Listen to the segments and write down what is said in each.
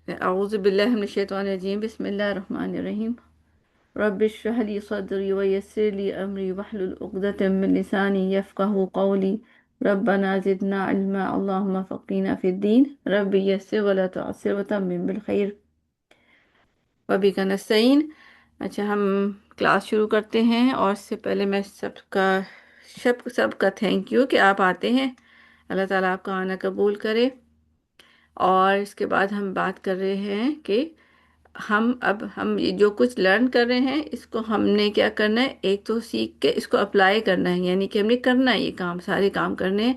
اعوذ باللہ من الشیطان الرجیم، بسم اللہ الرحمن الرحیم۔ رب اشرح لي صدري ويسر لي امري واحلل عقدة من لساني يفقهوا قولي۔ ربنا زدنا علما، اللهم فقنا في الدين، رب يسر ولا تعسر وتمم بالخير وبك نستعين۔ اچھا، ہم کلاس شروع کرتے ہیں، اور اس سے پہلے میں سب کا تھینک یو کہ آپ آتے ہیں۔ اللہ تعالیٰ آپ کا آنا قبول کرے۔ اور اس کے بعد ہم بات کر رہے ہیں کہ ہم یہ جو کچھ لرن کر رہے ہیں، اس کو ہم نے کیا کرنا ہے، ایک تو سیکھ کے اس کو اپلائی کرنا ہے، یعنی کہ ہم نے کرنا ہے، یہ کام سارے کام کرنے ہیں،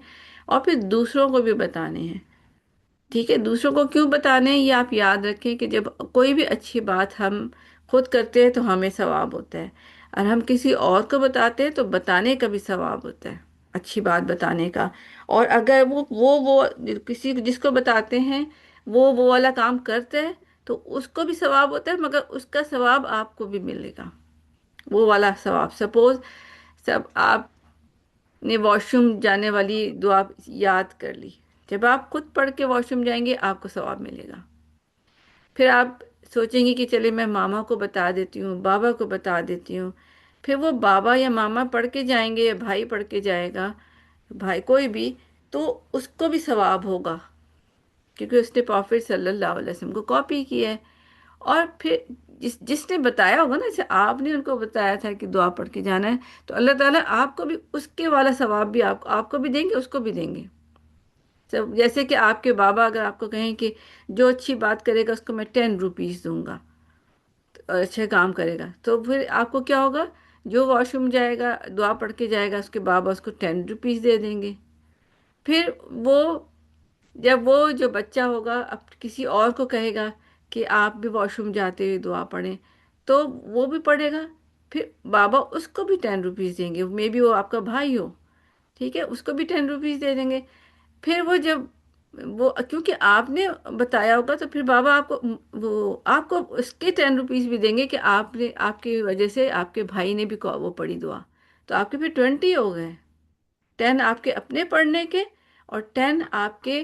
اور پھر دوسروں کو بھی بتانے ہیں۔ ٹھیک ہے، دوسروں کو کیوں بتانے ہیں یہ آپ یاد رکھیں کہ جب کوئی بھی اچھی بات ہم خود کرتے ہیں تو ہمیں ثواب ہوتا ہے، اور ہم کسی اور کو بتاتے ہیں تو بتانے کا بھی ثواب ہوتا ہے، اچھی بات بتانے کا۔ اور اگر وہ کسی جس کو بتاتے ہیں وہ والا کام کرتے ہیں تو اس کو بھی ثواب ہوتا ہے، مگر اس کا ثواب آپ کو بھی ملے گا، وہ والا ثواب۔ سپوز سب آپ نے واش روم جانے والی دعا یاد کر لی، جب آپ خود پڑھ کے واش روم جائیں گے آپ کو ثواب ملے گا۔ پھر آپ سوچیں گے کہ چلے میں ماما کو بتا دیتی ہوں، بابا کو بتا دیتی ہوں، پھر وہ بابا یا ماما پڑھ کے جائیں گے یا بھائی پڑھ کے جائے گا، بھائی کوئی بھی، تو اس کو بھی ثواب ہوگا، کیونکہ اس نے پروفٹ صلی اللہ علیہ وسلم کو کاپی کیا ہے۔ اور پھر جس نے بتایا ہوگا نا، جیسے آپ نے ان کو بتایا تھا کہ دعا پڑھ کے جانا ہے، تو اللہ تعالیٰ آپ کو بھی اس کے والا ثواب بھی آپ کو بھی دیں گے، اس کو بھی دیں گے۔ جیسے کہ آپ کے بابا اگر آپ کو کہیں کہ جو اچھی بات کرے گا اس کو میں 10 روپیز دوں گا، اور اچھے کام کرے گا، تو پھر آپ کو کیا ہوگا، جو واش روم جائے گا دعا پڑھ کے جائے گا اس کے بابا اس کو 10 روپیز دے دیں گے۔ پھر وہ جب وہ جو بچہ ہوگا اب کسی اور کو کہے گا کہ آپ بھی واش روم جاتے ہوئے دعا پڑھیں، تو وہ بھی پڑھے گا، پھر بابا اس کو بھی 10 روپیز دیں گے، مے بی وہ آپ کا بھائی ہو، ٹھیک ہے، اس کو بھی 10 روپیز دے دیں گے۔ پھر وہ جب وہ کیونکہ آپ نے بتایا ہوگا تو پھر بابا آپ کو اس کے 10 روپیز بھی دیں گے کہ آپ کی وجہ سے آپ کے بھائی نے بھی وہ پڑھی دعا، تو آپ کے پھر 20 ہو گئے، 10 آپ کے اپنے پڑھنے کے، اور 10 آپ کے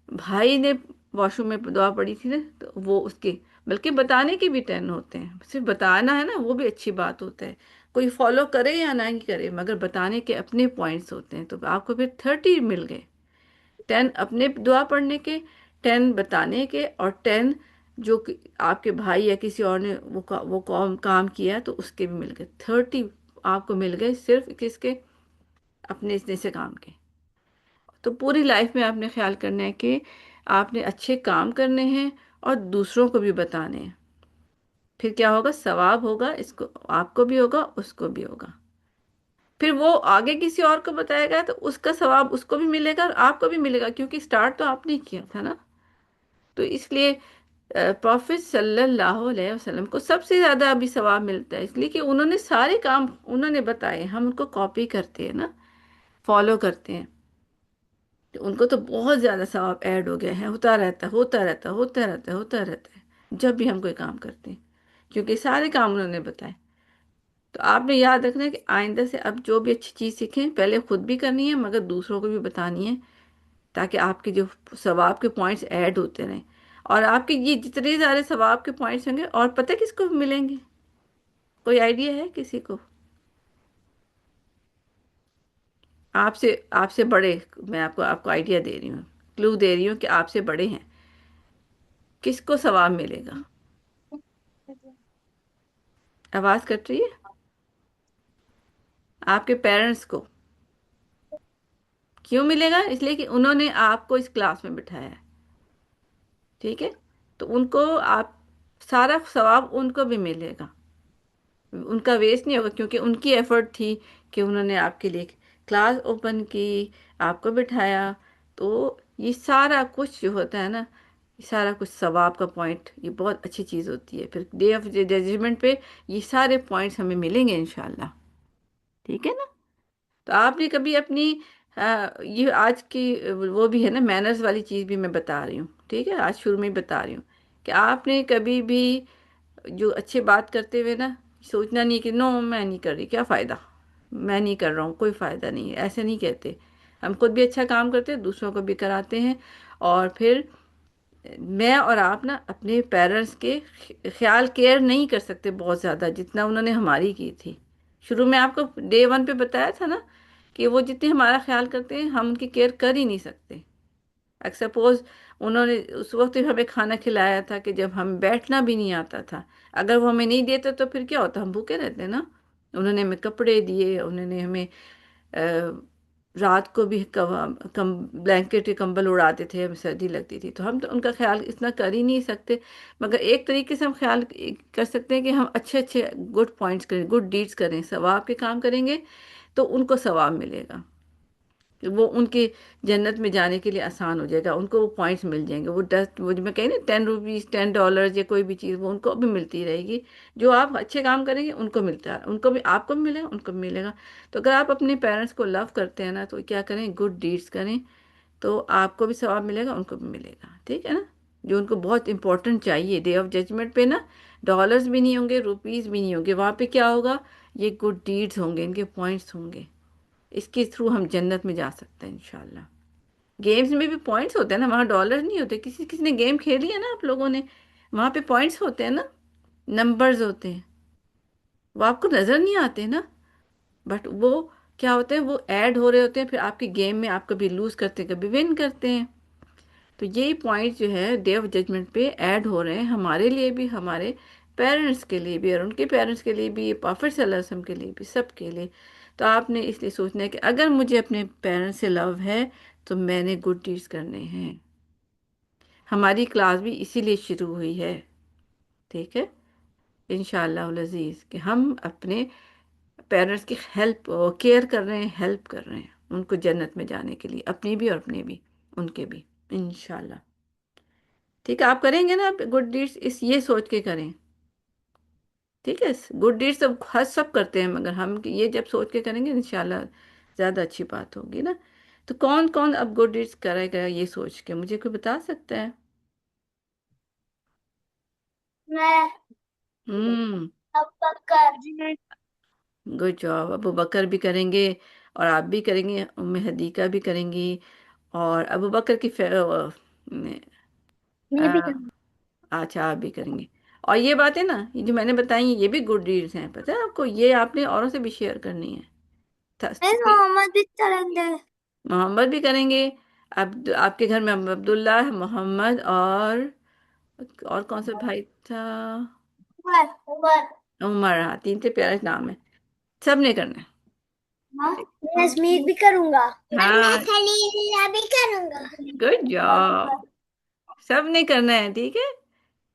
بھائی نے واش روم میں دعا پڑھی تھی نا تو وہ اس کے، بلکہ بتانے کے بھی 10 ہوتے ہیں، صرف بتانا ہے نا وہ بھی اچھی بات ہوتا ہے، کوئی فالو کرے یا نہ ہی کرے، مگر بتانے کے اپنے پوائنٹس ہوتے ہیں، تو آپ کو پھر 30 مل گئے، 10 اپنے دعا پڑھنے کے، 10 بتانے کے، اور 10 جو آپ کے بھائی یا کسی اور نے وہ کام کیا تو اس کے بھی مل گئے، 30 آپ کو مل گئے صرف کس کے، اپنے اتنے سے کام کے۔ تو پوری لائف میں آپ نے خیال کرنا ہے کہ آپ نے اچھے کام کرنے ہیں اور دوسروں کو بھی بتانے ہیں، پھر کیا ہوگا، ثواب ہوگا، اس کو آپ کو بھی ہوگا، اس کو بھی ہوگا۔ پھر وہ آگے کسی اور کو بتائے گا تو اس کا ثواب اس کو بھی ملے گا اور آپ کو بھی ملے گا، کیونکہ سٹارٹ تو آپ نے کیا تھا نا۔ تو اس لیے پروفٹ صلی اللہ علیہ وسلم کو سب سے زیادہ ابھی ثواب ملتا ہے، اس لیے کہ انہوں نے سارے کام انہوں نے بتائے، ہم ان کو کاپی کرتے ہیں نا، فالو کرتے ہیں، تو ان کو تو بہت زیادہ ثواب ایڈ ہو گیا ہے، ہوتا رہتا ہے، ہوتا رہتا ہے، ہوتا رہتا ہے، ہوتا رہتا ہے، جب بھی ہم کوئی کام کرتے ہیں، کیونکہ سارے کام انہوں نے بتائے۔ تو آپ نے یاد رکھنا ہے کہ آئندہ سے اب جو بھی اچھی چیز سیکھیں پہلے خود بھی کرنی ہے، مگر دوسروں کو بھی بتانی ہے، تاکہ آپ کے جو ثواب کے پوائنٹس ایڈ ہوتے رہیں، اور آپ کے یہ جتنے سارے ثواب کے پوائنٹس ہوں گے، اور پتہ کس کو ملیں گے، کوئی آئیڈیا ہے کسی کو؟ آپ سے بڑے، میں آپ کو آئیڈیا دے رہی ہوں، کلو دے رہی ہوں کہ آپ سے بڑے ہیں، کس کو ثواب ملے گا؟ آواز کٹ رہی ہے؟ آپ کے پیرنٹس کو۔ کیوں ملے گا؟ اس لیے کہ انہوں نے آپ کو اس کلاس میں بٹھایا ہے، ٹھیک ہے، تو ان کو آپ سارا ثواب ان کو بھی ملے گا، ان کا ویسٹ نہیں ہوگا، کیونکہ ان کی ایفرٹ تھی کہ انہوں نے آپ کے لیے کلاس اوپن کی، آپ کو بٹھایا، تو یہ سارا کچھ جو ہوتا ہے نا، یہ سارا کچھ ثواب کا پوائنٹ، یہ بہت اچھی چیز ہوتی ہے، پھر ڈے آف ججمنٹ پہ یہ سارے پوائنٹس ہمیں ملیں گے انشاءاللہ، ٹھیک ہے نا۔ تو آپ نے کبھی اپنی یہ آج کی وہ بھی ہے نا مینرز والی چیز بھی میں بتا رہی ہوں، ٹھیک ہے، آج شروع میں ہی بتا رہی ہوں کہ آپ نے کبھی بھی جو اچھے بات کرتے ہوئے نا سوچنا نہیں کہ نو میں نہیں کر رہی، کیا فائدہ، میں نہیں کر رہا ہوں، کوئی فائدہ نہیں ہے، ایسے نہیں کہتے، ہم خود بھی اچھا کام کرتے ہیں، دوسروں کو بھی کراتے ہیں، اور پھر میں اور آپ نا اپنے پیرنٹس کے خیال کیئر نہیں کر سکتے بہت زیادہ جتنا انہوں نے ہماری کی تھی. شروع میں آپ کو ڈے ون پہ بتایا تھا نا کہ وہ جتنے ہمارا خیال کرتے ہیں ہم ان کی کیئر کر ہی نہیں سکتے. سپوز انہوں نے اس وقت ہمیں کھانا کھلایا تھا کہ جب ہم بیٹھنا بھی نہیں آتا تھا. اگر وہ ہمیں نہیں دیتے تو پھر کیا ہوتا، ہم بھوکے رہتے نا. انہوں نے ہمیں کپڑے دیے، انہوں نے ہمیں رات کو بھی بلینکٹ کے کمبل اڑاتے تھے، ہمیں سردی لگتی تھی تو ہم تو ان کا خیال اتنا کر ہی نہیں سکتے. مگر ایک طریقے سے ہم خیال کر سکتے ہیں کہ ہم اچھے اچھے گڈ پوائنٹس کریں، گڈ ڈیڈس کریں، ثواب کے کام کریں گے تو ان کو ثواب ملے گا. وہ ان کے جنت میں جانے کے لیے آسان ہو جائے گا، ان کو وہ پوائنٹس مل جائیں گے. وہ وہ جو میں کہیں نا 10 روپیز، $10 یا کوئی بھی چیز وہ ان کو بھی ملتی رہے گی. جو آپ اچھے کام کریں گے ان کو ملتا ہے، ان کو بھی، آپ کو بھی ملے گا، ان کو بھی ملے گا. تو اگر آپ اپنے پیرنٹس کو لو کرتے ہیں نا تو کیا کریں، گڈ ڈیڈس کریں تو آپ کو بھی ثواب ملے گا، ان کو بھی ملے گا. ٹھیک ہے نا. جو ان کو بہت امپورٹنٹ چاہیے ڈے آف ججمنٹ پہ نا، ڈالرز بھی نہیں ہوں گے، روپیز بھی نہیں ہوں گے، وہاں پہ کیا ہوگا، یہ گڈ ڈیڈز ہوں گے، ان کے پوائنٹس ہوں گے. اس کے تھرو ہم جنت میں جا سکتے ہیں انشاءاللہ. گیمز میں بھی پوائنٹس ہوتے ہیں نا، وہاں ڈالر نہیں ہوتے. کسی کسی نے گیم کھیلی ہے نا آپ لوگوں نے، وہاں پہ پوائنٹس ہوتے ہیں نا، نمبرز ہوتے ہیں. وہ آپ کو نظر نہیں آتے نا، بٹ وہ کیا ہوتے ہیں، وہ ایڈ ہو رہے ہوتے ہیں پھر آپ کی گیم میں. آپ کبھی لوز کرتے ہیں، کبھی ون کرتے ہیں. تو یہی پوائنٹ جو ہے ڈے آف ججمنٹ پہ ایڈ ہو رہے ہیں ہمارے لیے بھی، ہمارے پیرنٹس کے لیے بھی، اور ان کے پیرنٹس کے لیے بھی، پرافٹ صلی اللہ علیہ وسلم کے لیے بھی، سب کے لیے. تو آپ نے اس لیے سوچنا ہے کہ اگر مجھے اپنے پیرنٹس سے لو ہے تو میں نے گڈ ڈیڈس کرنے ہیں. ہماری کلاس بھی اسی لیے شروع ہوئی ہے. ٹھیک ہے، انشاءاللہ العزیز، کہ ہم اپنے پیرنٹس کی ہیلپ، کیئر کر رہے ہیں، ہیلپ کر رہے ہیں ان کو جنت میں جانے کے لیے، اپنی بھی اور اپنے بھی، ان کے بھی، انشاءاللہ. ٹھیک ہے، آپ کریں گے نا، آپ گڈ ڈیڈس اس یہ سوچ کے کریں. ٹھیک ہے، گڈ ڈیڈس سب ہر سب کرتے ہیں مگر ہم یہ جب سوچ کے کریں گے انشاءاللہ زیادہ اچھی بات ہوگی نا. تو کون کون اب گڈ ڈیڈس کرے گا یہ سوچ کے، مجھے کوئی بتا سکتا ہے؟ میں ہوں. اب بکر جی گڈ جاب. ابو بکر بھی کریں گے اور آپ بھی کریں گے، ام حدیقہ بھی کریں گی. اور ابو بکر کی میں بھی کروں اچھا آپ بھی کریں گے. اور یہ باتیں نا، یہ جو میں نے بتائی ہیں یہ بھی گڈ ڈیڈز ہیں، پتہ ہے آپ کو، یہ آپ نے اوروں سے بھی شیئر کرنی ہے. محمد بھی کریں گے. محمد بھی کریں گے. آپ کے گھر میں عبداللہ، محمد اور کون سا بھائی تھا؟ عمر عمر عمر. ہاں، تین سے پیارے نام ہے، سب نے کرنا ہے. ہاں میں اسمیر بھی کروں گا اور میں ہاں، خلیل اللہ بھی کروں گا. Good job. سب نے کرنا ہے. ٹھیک ہے،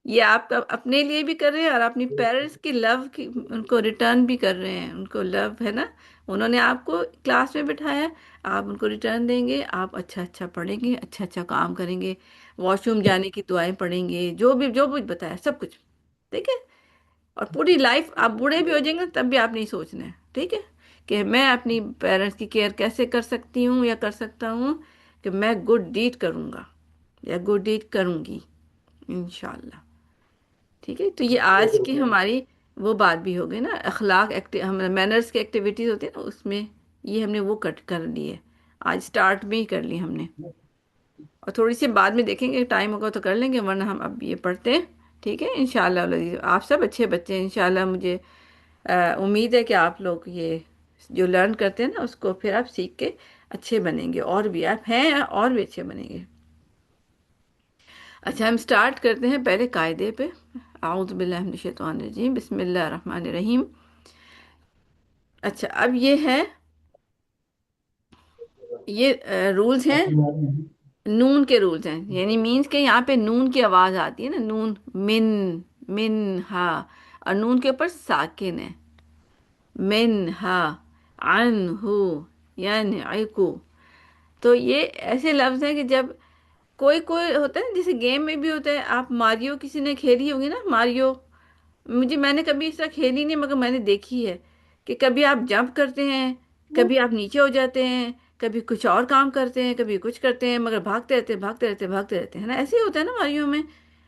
یہ آپ کا اپنے لیے بھی کر رہے ہیں اور اپنی پیرنٹس کی لو کی ان کو ریٹرن بھی کر رہے ہیں. ان کو لو ہے نا، انہوں نے آپ کو کلاس میں بٹھایا، آپ ان کو ریٹرن دیں گے. آپ اچھا اچھا پڑھیں گے، اچھا اچھا کام کریں گے، واش روم جانے کی دعائیں پڑھیں گے، جو کچھ بتایا سب کچھ. ٹھیک ہے. اور پوری لائف آپ بوڑھے بھی ہو جائیں گے تب بھی آپ نہیں سوچنا ہے. ٹھیک ہے، کہ میں اپنی پیرنٹس کی کیئر کیسے کر سکتی ہوں یا کر سکتا ہوں، کہ میں گڈ ڈیڈ کروں گا یا گڈ ڈیڈ کروں گی انشاءاللہ. ٹھیک ہے. تو یہ آج کی ہماری وہ بات بھی ہو گئی نا، اخلاق مینرز کی ایکٹیویٹیز ہوتی ہیں نا، اس میں یہ ہم نے وہ کٹ کر لی ہے، آج سٹارٹ میں ہی کر لی ہم نے. اور تھوڑی سی بعد میں دیکھیں گے، ٹائم ہوگا تو کر لیں گے، ورنہ ہم اب یہ پڑھتے ہیں. ٹھیک ہے، انشاءاللہ العزیز. آپ سب اچھے بچے ہیں انشاءاللہ. مجھے امید ہے کہ آپ لوگ یہ جو لرن کرتے ہیں نا اس کو پھر آپ سیکھ کے اچھے بنیں گے، اور بھی آپ ہیں اور بھی اچھے بنیں گے. اچھا، ہم سٹارٹ کرتے ہیں پہلے قاعدے پہ. اعوذ باللہ من الشیطان الرجیم، بسم اللہ الرحمن الرحیم. اچھا، اب یہ ہے، یہ رولز ہیں، نون کے رولز ہیں. یعنی مینس کہ یہاں پہ نون کی آواز آتی ہے نا، نون، من، من ہا، اور نون کے اوپر ساکن ہے، من ہا، عن ہو، ینعکو. تو یہ ایسے لفظ ہیں کہ جب کوئی کوئی ہوتا ہے نا، جیسے گیم میں بھی ہوتا ہے، آپ ماریو کسی نے کھیلی ہوگی نا، ماریو. میں نے کبھی اس طرح کھیلی نہیں مگر میں نے دیکھی ہے کہ کبھی آپ جمپ کرتے ہیں، کبھی آپ نیچے ہو جاتے ہیں، کبھی کچھ اور کام کرتے ہیں، کبھی کچھ کرتے ہیں، مگر بھاگتے رہتے بھاگتے رہتے بھاگتے رہتے ہیں نا. ایسے ہی ہوتا ہے نا ماریو میں.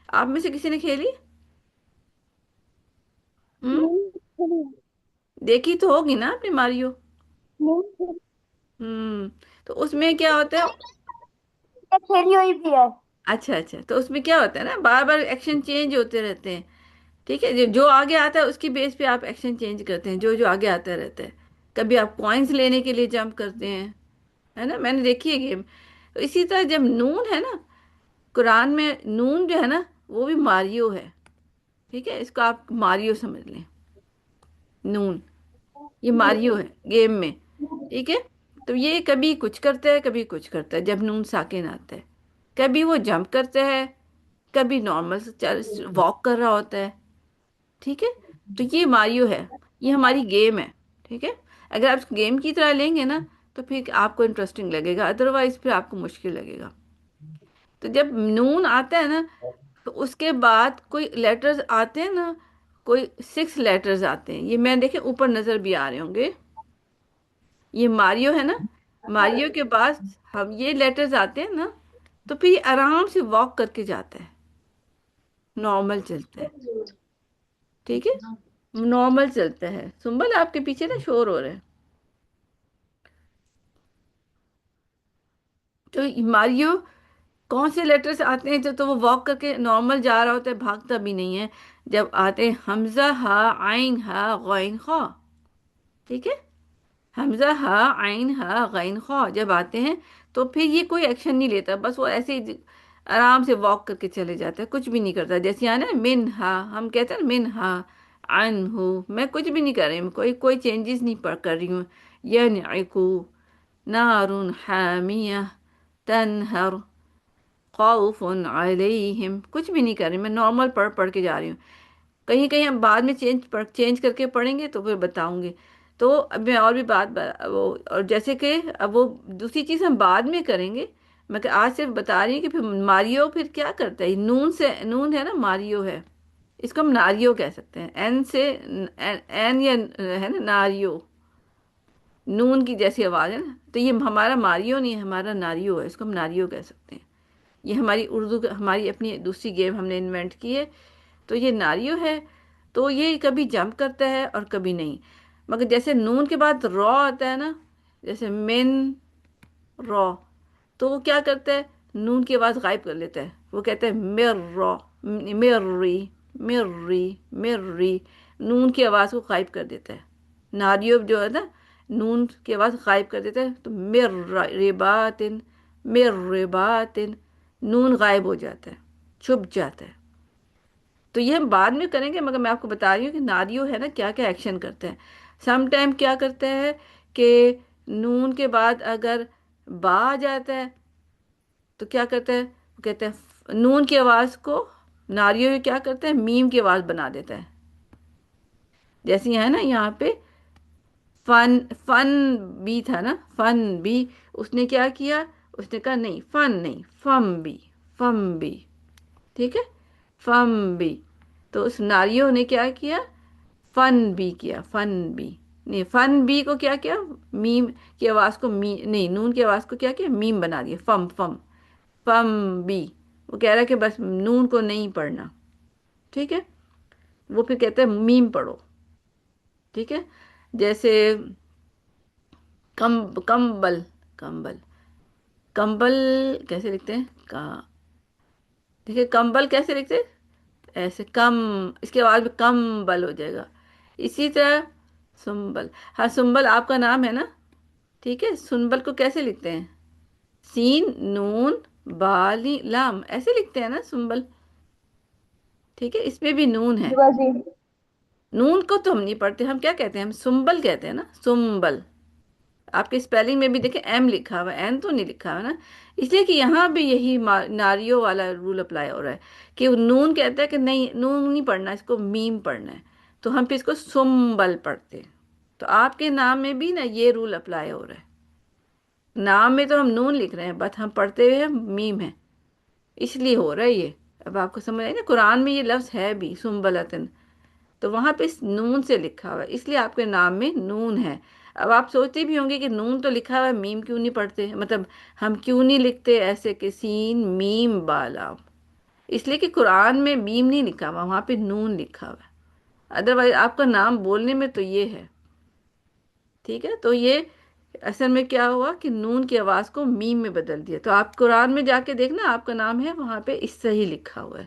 آپ میں سے کسی نے کھیلی؟ ہم دیکھی تو ہوگی نا آپ نے ماریو. ہم تو اس میں کیا ہوتا ہے، کھیلی ہوئی بھی ہے. اچھا اچھا، تو اس میں کیا ہوتا ہے نا، بار بار ایکشن چینج ہوتے رہتے ہیں، ٹھیک ہے، جو جو آگے آتا ہے اس کی بیس پہ آپ ایکشن چینج کرتے ہیں، جو جو آگے آتا رہتا ہے، کبھی آپ کوائنس لینے کے لیے جمپ کرتے ہیں، ہے نا، میں نے دیکھی ہے گیم. تو اسی طرح جب نون ہے نا، قرآن میں نون جو ہے نا وہ بھی ماریو ہے، ٹھیک ہے، اس کو آپ ماریو سمجھ لیں، نون یہ ماریو ہے گیم میں، ٹھیک ہے. تو یہ کبھی کچھ کرتا ہے کبھی کچھ کرتا ہے جب نون ساکن آتا ہے، کبھی وہ جمپ کرتا ہے، کبھی نارمل واک کر رہا ہوتا ہے، ٹھیک ہے. تو یہ ماریو ہے، یہ ہماری گیم ہے، ٹھیک ہے. اگر آپ اس گیم کی طرح لیں گے نا تو پھر آپ کو انٹرسٹنگ لگے گا، ادروائز پھر آپ کو مشکل لگے گا. تو جب نون آتا ہے نا تو اس کے بعد کوئی لیٹرز آتے ہیں نا، کوئی 6 لیٹرز آتے ہیں، یہ میں دیکھیں اوپر نظر بھی آ رہے ہوں گے، یہ ماریو ہے نا، ماریو کے بعد ہم یہ لیٹرز آتے ہیں نا، تو پھر یہ آرام سے واک کر کے جاتا ہے، نارمل چلتا ہے، ٹھیک ہے، نارمل چلتا ہے. سنبل آپ کے پیچھے نا شور ہو رہا ہے. تو ماریو کون سے لیٹرز آتے ہیں جو تو وہ واک کر کے نارمل جا رہا ہوتا ہے، بھاگتا بھی نہیں ہے. جب آتے ہیں حمزہ ہا عین ہا غین خا، ٹھیک ہے، حمزہ ہا عین ہا غین خا جب آتے ہیں تو پھر یہ کوئی ایکشن نہیں لیتا، بس وہ ایسے ہی آرام سے واک کر کے چلے جاتا ہے، کچھ بھی نہیں کرتا. جیسے یہاں نا من ہا، ہم کہتے ہیں من ہا عن ہو، میں کچھ بھی نہیں کر رہی ہوں، کوئی چینجز نہیں کر رہی ہوں. ینعکو نار حامیہ تنہر خوف علیہم، کچھ بھی نہیں کر رہی، میں نارمل پڑھ پڑھ کے جا رہی ہوں. کہیں کہیں ہم بعد میں چینج کر کے پڑھیں گے تو پھر بتاؤں گے. تو اب میں اور بھی وہ اور جیسے کہ اب وہ دوسری چیز ہم بعد میں کریں گے، میں کہ آج صرف بتا رہی ہوں کہ پھر ماریو پھر کیا کرتا ہے، نون سے، نون ہے نا ماریو ہے، اس کو ہم ناریو کہہ سکتے ہیں، این سے، این یا ہے نا ناریو، نون کی جیسی آواز ہے نا، تو یہ ہمارا ماریو نہیں ہے، ہمارا ناریو ہے، اس کو ہم ناریو کہہ سکتے ہیں. یہ ہماری اردو ہماری اپنی دوسری گیم ہم نے انوینٹ کی ہے. تو یہ ناریو ہے، تو یہ کبھی جمپ کرتا ہے اور کبھی نہیں. مگر جیسے نون کے بعد رو آتا ہے نا، جیسے من رو، تو وہ کیا کرتا ہے، نون کی آواز غائب کر لیتا ہے، وہ کہتا ہے مر رو، مری، مری، مری، نون کی آواز کو غائب کر دیتا ہے. ناریو جو ہے نا نون کی آواز غائب کر دیتا ہے، تو مر رباتن، مر رباتن، نون غائب ہو جاتا ہے، چھپ جاتا ہے. تو یہ ہم بعد میں کریں گے، مگر میں آپ کو بتا رہی ہوں کہ ناریو ہے نا کیا کیا ایکشن کرتے ہیں. سم ٹائم کیا کرتا ہے کہ نون کے بعد اگر با آ جاتا ہے تو کیا کرتا ہے، وہ کہتے ہیں نون کی آواز کو ناریو کیا کرتا ہے، میم کی آواز بنا دیتا ہے. جیسے ہے نا یہاں پہ فن، فن بھی تھا نا، فن بھی، اس نے کیا کیا، اس نے کہا نہیں فن نہیں، فم بھی، فم بھی، ٹھیک ہے، فم بھی. تو اس ناریو نے کیا کیا، فن بھی کیا، فن بھی نہیں، فن بھی کو کیا کیا، میم کی آواز کو نہیں، نون کی آواز کو کیا کیا، میم بنا دیا، فم فم، فم بھی. وہ کہہ رہا ہے کہ بس نون کو نہیں پڑھنا، ٹھیک ہے، وہ پھر کہتے ہیں میم پڑھو، ٹھیک ہے. جیسے کمبل، کمبل، کمبل کیسے لکھتے ہیں دیکھیے کمبل کیسے لکھتے ہیں، ایسے کم، اس کے بعد بھی کم بل ہو جائے گا. اسی طرح سنبل، ہاں سنبل آپ کا نام ہے نا، ٹھیک ہے، سنبل کو کیسے لکھتے ہیں، سین نون بالی لام ایسے لکھتے ہیں نا سنبل، ٹھیک ہے، اس میں بھی نون ہے. جی باجی. نون کو تو ہم نہیں پڑھتے، ہم کیا کہتے ہیں، ہم سنبل کہتے ہیں نا، سنبل. آپ کے اسپیلنگ میں بھی دیکھیں ایم لکھا ہوا ہے، این تو نہیں لکھا ہوا نا، اس لیے کہ یہاں بھی یہی ناریو والا رول اپلائی ہو رہا ہے کہ وہ نون کہتا ہے کہ نہیں نون نہیں پڑھنا، اس کو میم پڑھنا ہے، تو ہم پھر اس کو سنبل پڑھتے ہیں. تو آپ کے نام میں بھی نا یہ رول اپلائی ہو رہا ہے، نام میں تو ہم نون لکھ رہے ہیں بٹ ہم پڑھتے ہوئے میم ہے، اس لیے ہو رہا ہے یہ. اب آپ کو سمجھ آئی نا، قرآن میں یہ لفظ ہے بھی سنبلتن، تو وہاں پہ اس نون سے لکھا ہوا ہے، اس لیے آپ کے نام میں نون ہے. اب آپ سوچتے بھی ہوں گے کہ نون تو لکھا ہوا ہے، میم کیوں نہیں پڑھتے، مطلب ہم کیوں نہیں لکھتے ایسے کہ سین میم بالا، اس لیے کہ قرآن میں میم نہیں لکھا ہوا، وہاں پہ نون لکھا ہوا ہے. ادروائز آپ کا نام بولنے میں تو یہ ہے، ٹھیک ہے. تو یہ اصل میں کیا ہوا کہ نون کی آواز کو میم میں بدل دیا. تو آپ قرآن میں جا کے دیکھنا، آپ کا نام ہے وہاں پہ اس سے ہی لکھا ہوا ہے.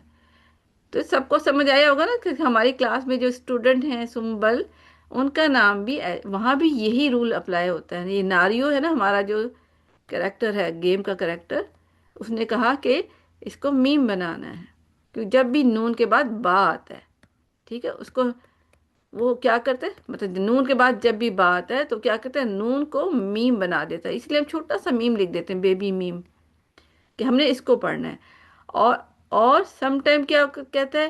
تو سب کو سمجھ آیا ہوگا نا کہ ہماری کلاس میں جو اسٹوڈنٹ ہیں سنبل، ان کا نام بھی وہاں بھی یہی رول اپلائی ہوتا ہے. یہ ناریو ہے نا ہمارا جو کریکٹر ہے، گیم کا کریکٹر، اس نے کہا کہ اس کو میم بنانا ہے، کہ جب بھی نون کے بعد با آتا ہے، ٹھیک ہے، اس کو وہ کیا کرتے ہیں، مطلب نون کے بعد جب بھی با آتا ہے تو کیا کرتے ہیں، نون کو میم بنا دیتا ہے. اس لیے ہم چھوٹا سا میم لکھ دیتے ہیں، بیبی میم، کہ ہم نے اس کو پڑھنا ہے. اور اور سم ٹائم کیا کہتا ہے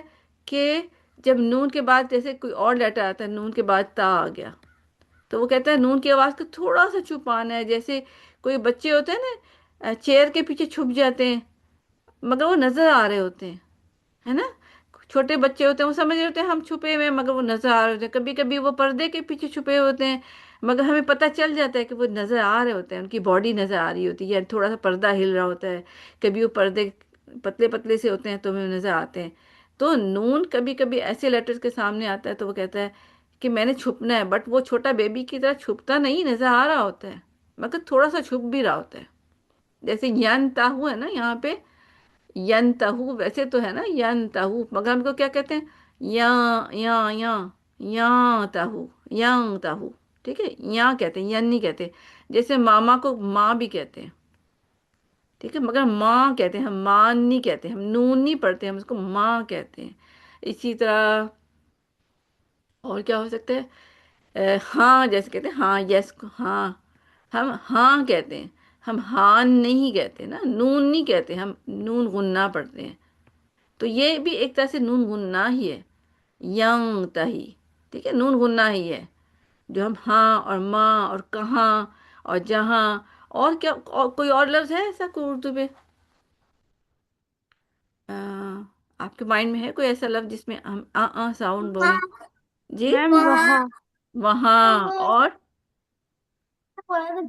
کہ جب نون کے بعد جیسے کوئی اور لیٹر آتا ہے، نون کے بعد تا آ گیا، تو وہ کہتا ہے نون کی آواز کو تھوڑا سا چھپانا ہے. جیسے کوئی بچے ہوتے ہیں نا، چیئر کے پیچھے چھپ جاتے ہیں مگر وہ نظر آ رہے ہوتے ہیں، ہے نا. چھوٹے بچے ہوتے ہیں، وہ سمجھ رہے ہوتے ہیں ہم چھپے ہوئے ہیں مگر وہ نظر آ رہے ہوتے ہیں. کبھی کبھی وہ پردے کے پیچھے چھپے ہوتے ہیں مگر ہمیں پتہ چل جاتا ہے کہ وہ نظر آ رہے ہوتے ہیں، ان کی باڈی نظر آ رہی ہوتی ہے، یا تھوڑا سا پردہ ہل رہا ہوتا ہے. کبھی وہ پردے پتلے پتلے سے ہوتے ہیں تو ہمیں نظر آتے ہیں. تو نون کبھی کبھی ایسے لیٹرز کے سامنے آتا ہے تو وہ کہتا ہے کہ میں نے چھپنا ہے، بٹ وہ چھوٹا بیبی کی طرح چھپتا نہیں، نظر آ رہا ہوتا ہے مگر تھوڑا سا چھپ بھی رہا ہوتا ہے. جیسے ین تاہو ہے نا یہاں پہ، ین تہو ویسے تو ہے نا ین تہو، مگر ہم کو کیا کہتے ہیں، یا یا یا یا تہو، یا تہو، ٹھیک ہے، یا کہتے ہیں، ین نہیں کہتے. جیسے ماما کو ماں بھی کہتے ہیں، ٹھیک ہے، مگر ماں کہتے ہیں، ہم مان نہیں کہتے، ہم نون نہیں پڑھتے، ہم اس کو ماں کہتے ہیں. اسی طرح اور کیا ہو سکتا ہے، ہاں جیسے کہتے ہیں ہاں، یس کو ہاں، ہم ہاں کہتے ہیں، ہم ہان نہیں کہتے نا، نون نہیں کہتے، ہم نون غنہ پڑھتے ہیں. تو یہ بھی ایک طرح سے نون غنہ ہی ہے، ینگ تہی، ٹھیک ہے، نون غنہ ہی ہے. جو ہم ہاں اور ماں اور کہاں اور جہاں، اور کیا، اور کوئی اور لفظ ہے ایسا کوئی اردو میں، آ، آپ کے مائنڈ میں ہے کوئی ایسا لفظ جس میں ہم ساؤنڈ بولیں؟ جی، میم وہاں، وہاں، اور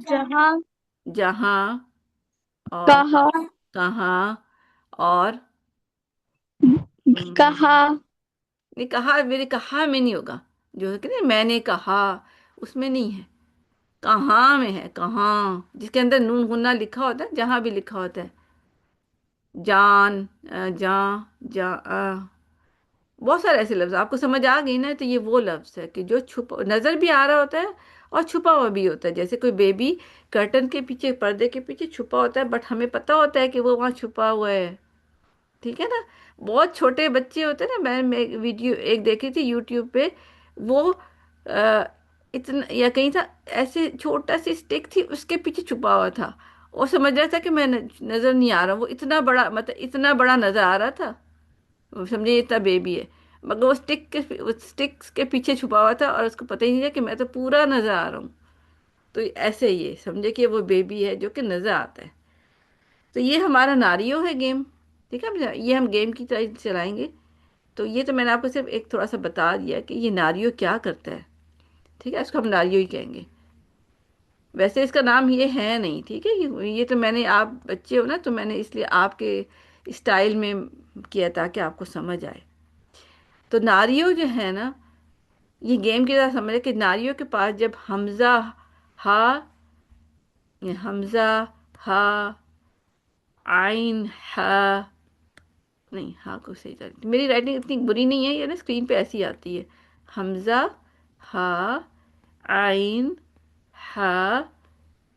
جہاں، جہاں، اور کہاں، کہاں، اور کہاں. نہیں، کہا میرے کہا میں نہیں ہوگا، جو ہے کہ نہیں میں نے کہا، اس میں نہیں ہے، کہاں میں ہے، کہاں، جس کے اندر نون غنہ لکھا ہوتا ہے، جہاں بھی لکھا ہوتا ہے. جان، جاں، جا، بہت سارے ایسے لفظ آپ کو سمجھ آ گئی نا. تو یہ وہ لفظ ہے کہ جو چھپا نظر بھی آ رہا ہوتا ہے اور چھپا ہوا بھی ہوتا ہے. جیسے کوئی بیبی کرٹن کے پیچھے، پردے کے پیچھے چھپا ہوتا ہے بٹ ہمیں پتہ ہوتا ہے کہ وہ وہاں چھپا ہوا ہے، ٹھیک ہے نا. بہت چھوٹے بچے ہوتے ہیں نا، میں ایک ویڈیو ایک دیکھی تھی یوٹیوب پہ، وہ آ، اتنا یا کہیں تھا، ایسے چھوٹا سی اسٹک تھی اس کے پیچھے چھپا ہوا تھا، وہ سمجھ رہا تھا کہ میں نظر نہیں آ رہا، وہ اتنا بڑا، مطلب اتنا بڑا نظر آ رہا تھا، وہ سمجھے اتنا بیبی ہے مگر وہ اسٹکس کے پیچھے چھپا ہوا تھا اور اس کو پتہ ہی نہیں تھا کہ میں تو پورا نظر آ رہا ہوں. تو ایسے ہی سمجھے کہ وہ بیبی ہے جو کہ نظر آتا ہے. تو یہ ہمارا ناریو ہے گیم، ٹھیک ہے، یہ ہم گیم کی طرح چلائیں گے. تو یہ تو میں نے آپ کو صرف ایک تھوڑا سا بتا دیا کہ یہ ناریو کیا کرتا ہے، ٹھیک ہے، اس کو ہم ناریو ہی کہیں گے. ویسے اس کا نام یہ ہے نہیں، ٹھیک ہے، یہ تو میں نے، آپ بچے ہو نا تو میں نے اس لیے آپ کے اسٹائل میں کیا تاکہ آپ کو سمجھ آئے. تو ناریو جو ہے نا، یہ گیم کی طرح سمجھے کہ ناریو کے پاس جب حمزہ ہا، حمزہ ہا، عین ہا، نہیں ہاں کو صحیح کرتی، میری رائٹنگ اتنی بری نہیں ہے، یہ نا اسکرین پہ ایسی آتی ہے، حمزہ ہا، عین ہا،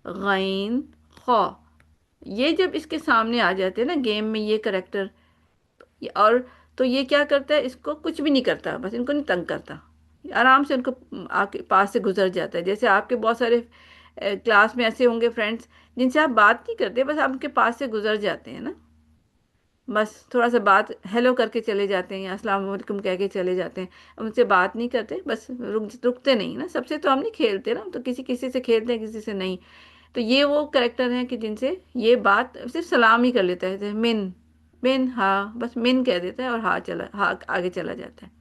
غین خا. یہ جب اس کے سامنے آ جاتے ہیں نا گیم میں یہ کریکٹر، اور تو یہ کیا کرتا ہے، اس کو کچھ بھی نہیں کرتا، بس ان کو نہیں تنگ کرتا، آرام سے ان کو پاس سے گزر جاتا ہے. جیسے آپ کے بہت سارے کلاس میں ایسے ہوں گے فرینڈس جن سے آپ بات نہیں کرتے، بس آپ ان کے پاس سے گزر جاتے ہیں نا، بس تھوڑا سا بات ہیلو کر کے چلے جاتے ہیں یا السلام علیکم کہہ کے چلے جاتے ہیں، ان سے بات نہیں کرتے، بس رکتے نہیں نا. سب سے تو ہم نہیں کھیلتے نا، تو کسی کسی سے کھیلتے ہیں، کسی سے نہیں. تو یہ وہ کریکٹر ہیں کہ جن سے یہ بات صرف سلام ہی کر لیتا ہے، جیسے من، من ہاں، بس من کہہ دیتا ہے اور ہاں چلا، ہاں آگے چلا جاتا ہے.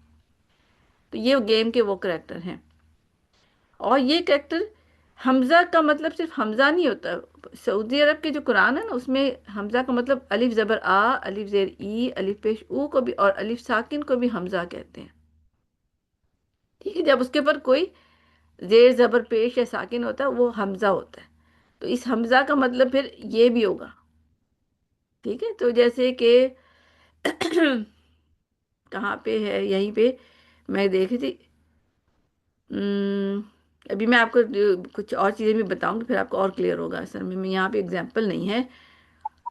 تو یہ گیم کے وہ کریکٹر ہیں. اور یہ کریکٹر حمزہ کا مطلب صرف حمزہ نہیں ہوتا. سعودی عرب کے جو قرآن ہے نا اس میں حمزہ کا مطلب الف زبر آ، الف زیر ای، الف پیش او کو بھی، اور الف ساکن کو بھی حمزہ کہتے ہیں، ٹھیک ہے. جب اس کے اوپر کوئی زیر زبر پیش یا ساکن ہوتا ہے وہ حمزہ ہوتا ہے. تو اس حمزہ کا مطلب پھر یہ بھی ہوگا. ٹھیک ہے، تو جیسے کہ کہاں پہ ہے، یہیں پہ میں دیکھی تھی. ام، ابھی میں آپ کو کچھ اور چیزیں بھی بتاؤں گی، پھر آپ کو اور کلیئر ہوگا. اصل میں یہاں پہ اگزامپل نہیں ہے.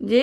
جی.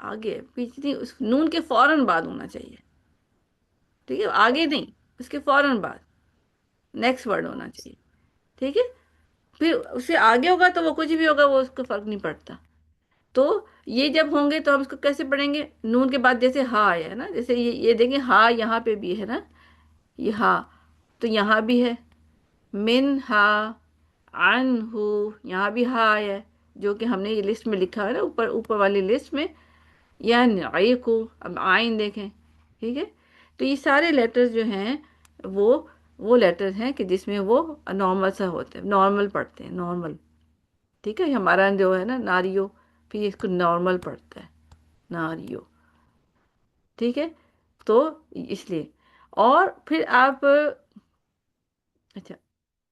آگے ہے. پیچھے اس نون کے فوراً بعد ہونا چاہیے. ٹھیک ہے، آگے نہیں، اس کے فوراً بعد نیکسٹ ورڈ ہونا چاہیے. ٹھیک ہے. پھر اس سے آگے ہوگا تو وہ کچھ بھی ہوگا، وہ اس کو فرق نہیں پڑتا. تو یہ جب ہوں گے تو ہم اس کو کیسے پڑھیں گے؟ نون کے بعد جیسے ہا آیا ہے نا، جیسے یہ دیکھیں ہا یہاں پہ بھی ہے نا، یہ ہا. تو یہاں بھی ہے من ہا، ان ہو، یہاں بھی ہا آیا ہے، جو کہ ہم نے یہ لسٹ میں لکھا ہے نا، اوپر اوپر والی لسٹ میں. یا کو اب آئین دیکھیں. ٹھیک ہے. تو یہ سارے لیٹرز جو ہیں وہ وہ لیٹرز ہیں کہ جس میں وہ نارمل سا ہوتے ہیں، نارمل پڑھتے ہیں، نارمل. ٹھیک ہے. ہمارا جو ہے نا ناریو، پھر اس کو نارمل پڑھتا ہے، ناریو. ٹھیک ہے. تو اس لیے. اور پھر آپ، اچھا،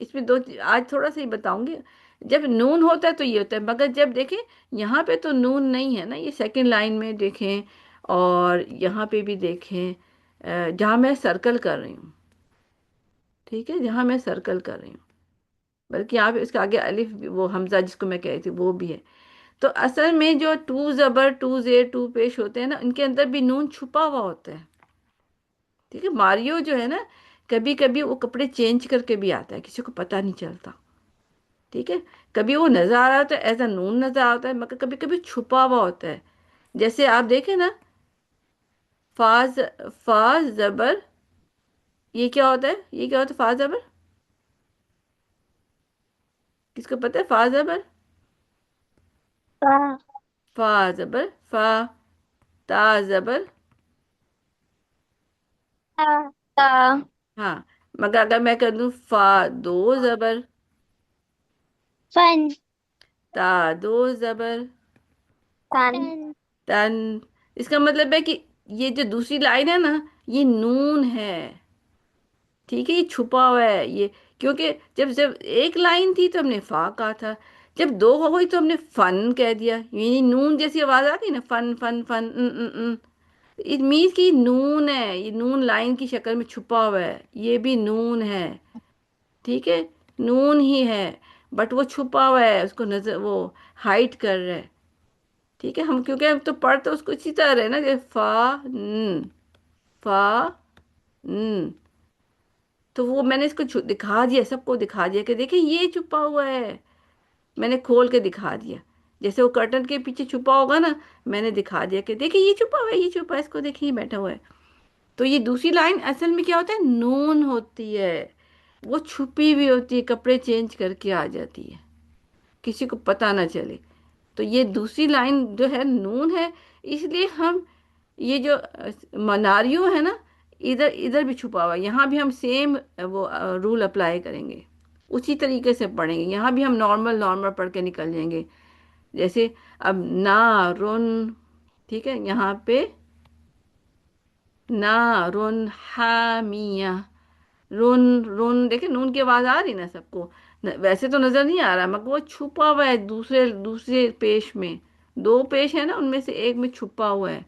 اس میں آج تھوڑا سا ہی بتاؤں گی. جب نون ہوتا ہے تو یہ ہوتا ہے، مگر جب دیکھیں یہاں پہ تو نون نہیں ہے نا، یہ سیکنڈ لائن میں دیکھیں اور یہاں پہ بھی دیکھیں، جہاں میں سرکل کر رہی ہوں. ٹھیک ہے، جہاں میں سرکل کر رہی ہوں، بلکہ یہاں پہ اس کے آگے الف وہ حمزہ جس کو میں کہہ رہی تھی وہ بھی ہے. تو اصل میں جو ٹو زبر ٹو زیر ٹو پیش ہوتے ہیں نا، ان کے اندر بھی نون چھپا ہوا ہوتا ہے. ٹھیک ہے. ماریو جو ہے نا، کبھی کبھی وہ کپڑے چینج کر کے بھی آتا ہے، کسی کو پتہ نہیں چلتا. ٹھیک ہے. کبھی وہ نظر آ رہا ہوتا ہے، ایز اے نون نظر آتا ہے، مگر کبھی کبھی چھپا ہوا ہوتا ہے. جیسے آپ دیکھیں نا، فاز، فا زبر، یہ کیا ہوتا ہے؟ یہ کیا ہوتا ہے فا زبر؟ کس کو پتہ ہے فا زبر؟ فا فا زبر فا، تا زبر تا ہاں. مگر اگر میں کر دوں فا دو زبر، فن تا دو زبر تن تن، اس کا مطلب ہے کہ یہ جو دوسری لائن ہے نا، یہ نون ہے. ٹھیک ہے. یہ چھپا ہوا ہے یہ، کیونکہ جب جب ایک لائن تھی تو ہم نے فا کہا تھا، جب دو ہو گئی تو ہم نے فن کہہ دیا. یعنی نون جیسی آواز آتی نا، فن فن فن اٹ مینس کہ یہ نون ہے، یہ نون لائن کی شکل میں چھپا ہوا ہے، یہ بھی نون ہے. ٹھیک ہے. نون ہی ہے، بٹ وہ چھپا ہوا ہے، اس کو نظر وہ ہائٹ کر رہا ہے. ٹھیک ہے. ہم کیونکہ ہم تو پڑھتے اس کو اسی طرح رہے نا، جیسے فا ن، فا ن. تو وہ میں نے اس کو دکھا دیا، سب کو دکھا دیا کہ دیکھیں یہ چھپا ہوا ہے. میں نے کھول کے دکھا دیا، جیسے وہ کرٹن کے پیچھے چھپا ہوگا نا، میں نے دکھا دیا کہ دیکھیں یہ چھپا ہوا ہے، یہ چھپا ہے، اس کو دیکھیں یہ بیٹھا ہوا ہے. تو یہ دوسری لائن اصل میں کیا ہوتا ہے؟ نون ہوتی ہے. وہ چھپی ہوئی ہوتی ہے، کپڑے چینج کر کے آ جاتی ہے، کسی کو پتہ نہ چلے. تو یہ دوسری لائن جو ہے نون ہے. اس لیے ہم یہ جو مناریو ہے نا، ادھر ادھر بھی چھپا ہوا ہے، یہاں بھی ہم سیم وہ رول اپلائی کریں گے، اسی طریقے سے پڑھیں گے. یہاں بھی ہم نارمل نارمل پڑھ کے نکل جائیں گے. جیسے اب نارن، ٹھیک ہے، یہاں پہ نارن حامیہ، رون رون دیکھیں نون کی آواز آ رہی نا سب کو؟ ویسے تو نظر نہیں آ رہا، مگر وہ چھپا ہوا ہے دوسرے دوسرے پیش میں. دو پیش ہے نا، ان میں سے ایک میں چھپا ہوا ہے.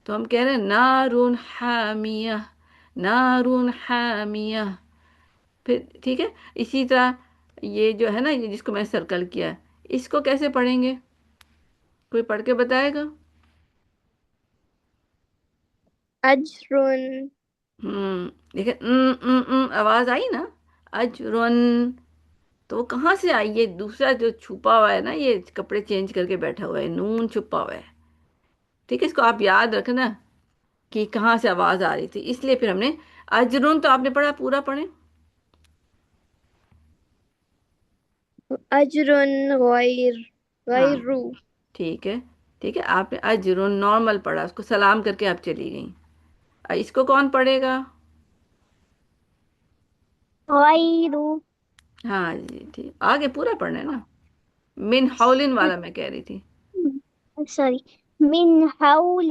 تو ہم کہہ رہے ہیں نارون حامیہ، نارون حامیہ. پھر ٹھیک ہے. اسی طرح یہ جو ہے نا، یہ جس کو میں سرکل کیا، اس کو کیسے پڑھیں گے؟ کوئی پڑھ کے بتائے گا؟ اجرن دیکھیں آواز آئی نا، اجرن. تو وہ کہاں سے آئی؟ یہ دوسرا جو چھپا ہوا ہے نا، یہ کپڑے چینج کر کے بیٹھا ہوا ہے، نون چھپا ہوا ہے. ٹھیک ہے. اس کو آپ یاد رکھنا کہ کہاں سے آواز آ رہی تھی. اس لیے پھر ہم نے اجرن، تو آپ نے پڑھا، پورا پڑھیں. اجرن ہاں غیرو ٹھیک ہے. ٹھیک ہے. آپ نے اجرن نارمل پڑھا، اس کو سلام کر کے آپ چلی گئیں. اس کو کون پڑھے گا؟ غیرو ہاں جی ٹھیک. آگے پورا پڑھنا ہے نا. من حولن والا میں کہہ رہی تھی. سوری من حول.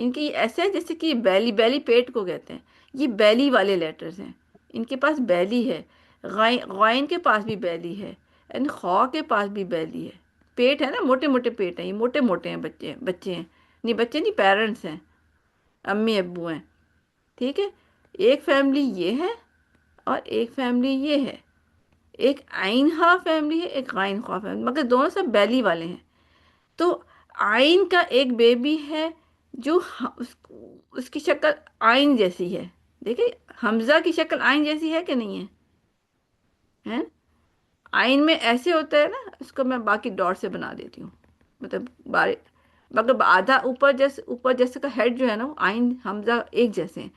ان کی ایسے ہے جیسے کہ بیلی، بیلی پیٹ کو کہتے ہیں، یہ بیلی والے لیٹرز ہیں، ان کے پاس بیلی ہے، غائن کے پاس بھی بیلی ہے، یعنی خواہ کے پاس بھی بیلی ہے، پیٹ ہے نا، موٹے موٹے پیٹ ہیں، یہ موٹے موٹے ہیں، بچے ہیں، نہیں بچے نہیں، پیرنٹس ہیں، امی ابو ہیں، ٹھیک ہے۔ ایک فیملی یہ ہے اور ایک فیملی یہ ہے، ایک آئین ہا فیملی ہے، ایک غائن خواہ فیملی، مگر دونوں سب بیلی والے ہیں۔ تو آئین کا ایک بیبی ہے جو اس کی شکل آئین جیسی ہے، دیکھیں حمزہ کی شکل آئین جیسی ہے کہ نہیں ہے، ہیں؟ آئین میں ایسے ہوتا ہے نا، اس کو میں باقی ڈاٹ سے بنا دیتی ہوں، مطلب بارے، مگر آدھا اوپر جیسے کا ہیڈ جو ہے نا، وہ آئین حمزہ ایک جیسے ہیں۔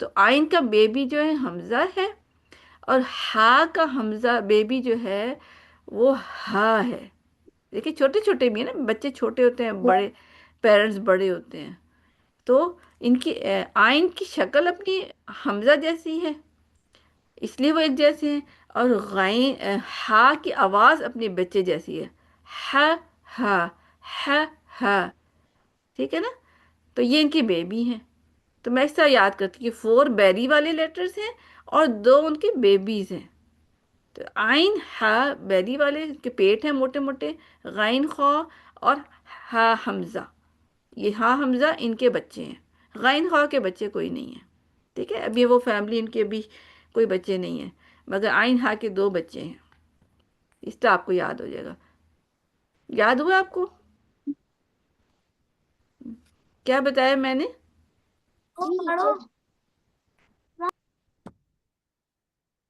تو آئین کا بیبی جو ہے حمزہ ہے، اور ہا کا حمزہ بیبی جو ہے وہ ہا ہے۔ دیکھیں چھوٹے چھوٹے بھی ہیں نا، بچے چھوٹے ہوتے ہیں، بڑے پیرنٹس بڑے ہوتے ہیں، تو ان کی آئین کی شکل اپنی حمزہ جیسی ہے، اس لیے وہ ایک جیسے ہیں، اور ہا کی آواز اپنے بچے جیسی ہے، ہا ہا، ہا ہا، ٹھیک ہے نا؟ تو یہ ان کی بیبی ہیں۔ تو میں اس طرح یاد کرتی ہوں کہ 4 بیری والے لیٹرز ہیں اور 2 ان کے بیبیز ہیں۔ تو آئین ہا بیری والے کے پیٹ ہیں موٹے موٹے، غائن خوا اور ہا حمزہ، یہ ہا حمزہ ان کے بچے ہیں، غائن خوا کے بچے کوئی نہیں ہے، ٹھیک ہے۔ ابھی وہ فیملی ان کے بھی کوئی بچے نہیں ہیں، مگر آئین ہا کے 2 بچے ہیں، اس طرح آپ کو یاد ہو جائے گا۔ یاد ہوا آپ کو؟ کیا بتایا میں نے؟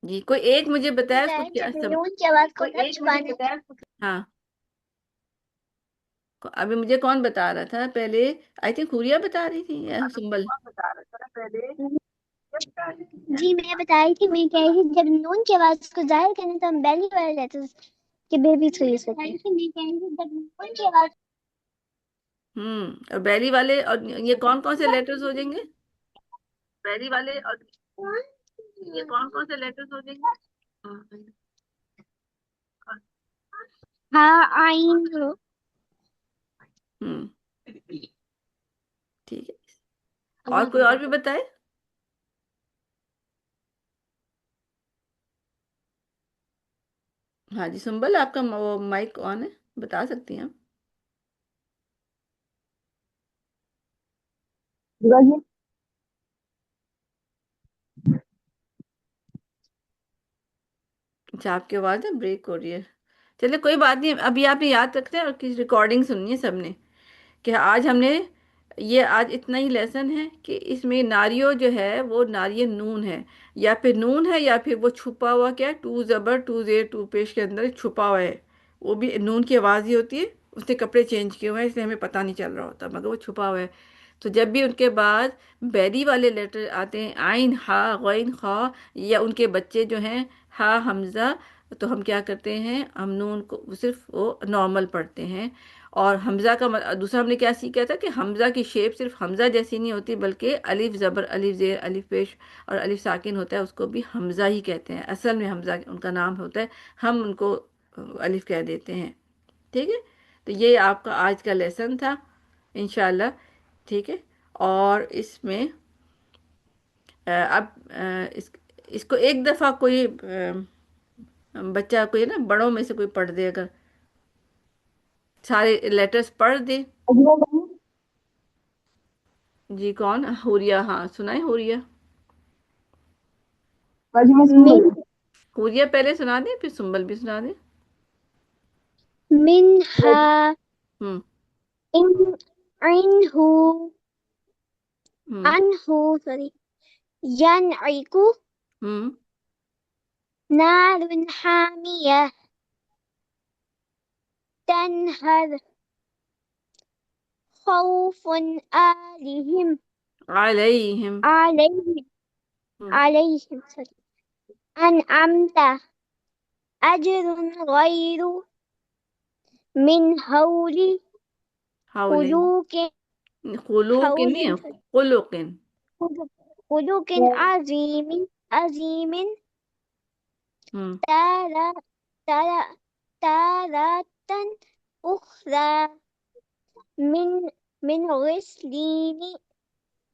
جی کوئی ایک مجھے بتایا اس کو کیا سب، نون کی آواز کو کوئی ایک مجھے بتایا، ہاں ابھی مجھے کون بتا رہا تھا پہلے؟ آئی تھنک حوریہ بتا رہی تھی یا سنبل؟ جی میں بتائی تھی، میں کہہ رہی تھی جب نون کی آواز کو ظاہر کرنا تو ہم بیلی والے لیٹرز کے بیبی کو یوز کرتے ہیں۔ میں کہہ رہی تھی جب نون کی آواز، اور بیلی والے، اور یہ کون کون سے لیٹرز ہو جائیں گے؟ بیلی والے اور یہ کون کون سے لیٹرز ہو جائیں گے؟ ہاں آئین ہو، ہوں ٹھیک ہے، اور کوئی اور بھی بتائے؟ ہاں جی سنبل، آپ کا وہ مائک آن ہے، بتا سکتی ہیں آپ۔ اچھا آپ کی آواز ہے بریک ہو رہی ہے، چلے کوئی بات نہیں، ابھی آپ نے یاد رکھتے ہیں اور کس ریکارڈنگ سننی ہے سب نے، کہ آج ہم نے یہ آج اتنا ہی لیسن ہے کہ اس میں ناریو جو ہے وہ ناریہ نون ہے، یا پھر نون ہے یا پھر وہ چھپا ہوا کیا ہے، 2 زبر 2 زیر 2 پیش کے اندر چھپا ہوا ہے، وہ بھی نون کی آواز ہی ہوتی ہے، اس نے کپڑے چینج کیے ہوئے ہیں اس لیے ہمیں پتہ نہیں چل رہا ہوتا، مگر وہ چھپا ہوا ہے۔ تو جب بھی ان کے بعد بیری والے لیٹر آتے ہیں، آئین ہا غین خا، یا ان کے بچے جو ہیں ہا حمزہ، تو ہم کیا کرتے ہیں، ہم نون کو صرف وہ نارمل پڑھتے ہیں۔ اور حمزہ کا دوسرا ہم نے کیا سیکھا تھا کہ حمزہ کی شیپ صرف حمزہ جیسی نہیں ہوتی، بلکہ الف زبر الف زیر الف پیش اور الف ساکن ہوتا ہے، اس کو بھی حمزہ ہی کہتے ہیں، اصل میں حمزہ ان کا نام ہوتا ہے، ہم ان کو الف کہہ دیتے ہیں، ٹھیک ہے۔ تو یہ آپ کا آج کا لیسن تھا انشاءاللہ، ٹھیک ہے۔ اور اس میں اب اس کو ایک دفعہ کوئی بچہ کوئی نا بڑوں میں سے کوئی پڑھ دے، اگر سارے لیٹرز پڑھ دے۔ جی کون؟ حوریہ، ہاں سنائے حوریہ، حوریہ پہلے سنا دیں پھر سنبل بھی سنا دیں۔ منہا ہوں عنہ ہوں سوری ینعقو ہوں نار حامیہ تنہر خوف علیہم علیہم، علیہم ہوں علیہم سوری انعمت اجر غیر من حولی حولین، خلوق خلوق حول نہیں ہے، خلوق، خلوق عظیم عظیم ہوں تارا تارا تاراتن اخرى من غسلین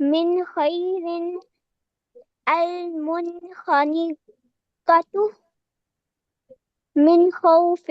من خير المنخنقة من خوف.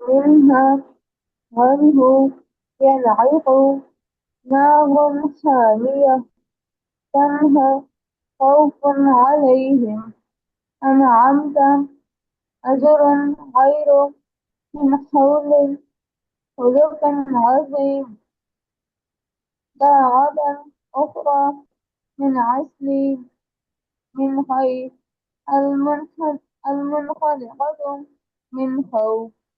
منها غيره يلعق نار حامية تنهى خوف عليهم أنعمت أجرا غير محول خلق عظيم ساعة أخرى من عسل من خير المنخلقة من خوف.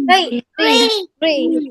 Three. Three. Three.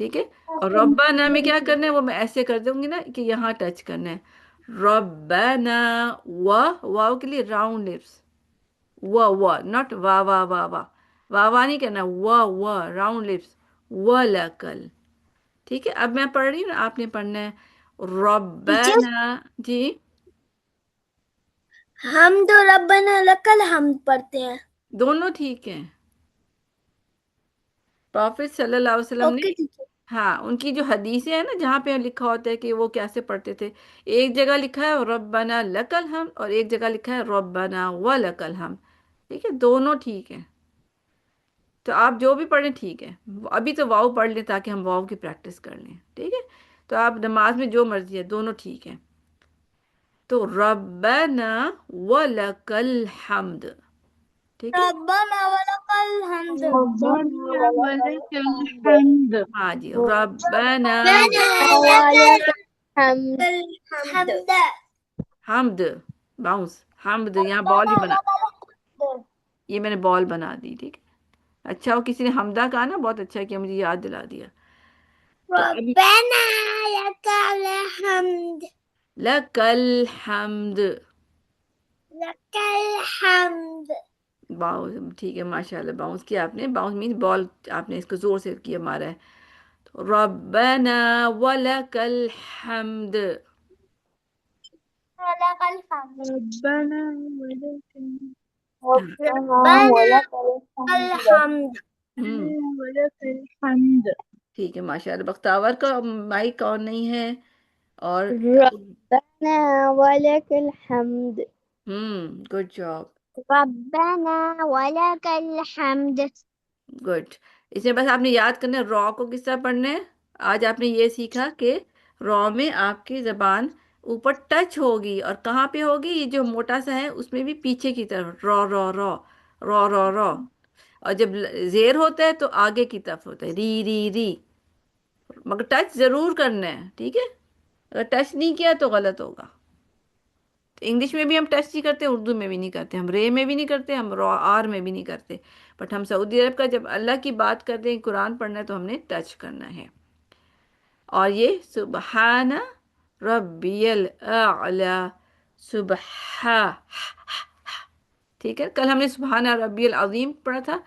ٹھیک ہے. اور ربنا میں کیا کرنا ہے وہ میں ایسے کر دوں گی نا کہ یہاں ٹچ کرنا ہے. ربنا. واو کے لیے راؤنڈ لپس. ناٹ وا وا وا وا. وا نہیں کرنا. Round lips. لکل. ٹھیک ہے. اب میں پڑھ رہی ہوں نا آپ نے پڑھنا ہے. ٹیچر ربنا. جی. ہم تو ربنا لکل ہم پڑھتے ہیں. دونوں ٹھیک ہیں. پروفیٹ صلی اللہ علیہ وسلم نے. Okay teacher. ہاں ان کی جو حدیثیں ہیں نا جہاں پہ لکھا ہوتا ہے کہ وہ کیسے پڑھتے تھے. ایک جگہ لکھا ہے ربنا لکل ہم اور ایک جگہ لکھا ہے ربنا ولکل ہم. ٹھیک ہے. دونوں ٹھیک ہے. تو آپ جو بھی پڑھیں ٹھیک ہے. ابھی تو واؤ پڑھ لیں تاکہ ہم واؤ کی پریکٹس کر لیں. ٹھیک ہے. تو آپ نماز میں جو مرضی ہے دونوں ٹھیک ہے. تو ربنا ولکل حمد. ٹھیک ہے. ربنا ولکل حمد. ربنا ولك الحمد. ہاں جی. ربنا ربنا ولکل حمد. حمد. حمد. باؤنس. حمد یہاں بال ہی بنا. یہ میں نے بال بنا دی. ٹھیک ہے. اچھا وہ کسی نے حمدہ کہا نا بہت اچھا کیا مجھے یاد دلا دیا. تو ابھی ربنا لکل حمد. لکل حمد. لکل حمد. باؤنس. ٹھیک ہے. ماشاء اللہ باؤنس کیا آپ نے. باؤنس مین بال آپ نے اس کو زور سے کیا مارا ہے. تو ربنا ولکل حمد. ولکل حمد. ربنا ولك ربنا ولکل حمد. ہوں. ولك الحمد. ٹھیک ہے. ماشاء اللہ بختاور کا مائک آن نہیں ہے. اور ربنا ولک الحمد. Good job. ربنا ولک الحمد. گڈ. اس میں بس آپ نے یاد کرنا ہے را کو کس طرح پڑھنا ہے. آج آپ نے یہ سیکھا کہ را میں آپ کی زبان اوپر ٹچ ہوگی اور کہاں پہ ہوگی یہ جو موٹا سا ہے اس میں بھی پیچھے کی طرف را را را را را را. اور جب زیر ہوتا ہے تو آگے کی طرف ہوتا ہے ری ری ری. مگر ٹچ ضرور کرنا ہے. ٹھیک ہے. اگر ٹچ نہیں کیا تو غلط ہوگا. انگلش میں بھی ہم ٹچ نہیں کرتے اردو میں بھی نہیں کرتے. ہم رے میں بھی نہیں کرتے ہم را آر میں بھی نہیں کرتے. بٹ ہم سعودی عرب کا جب اللہ کی بات کرتے ہیں قرآن پڑھنا ہے تو ہم نے ٹچ کرنا ہے. اور یہ سبحان ربی الاعلی. سبحا. ٹھیک ہے. کل ہم نے سبحان ربی العظیم پڑھا تھا.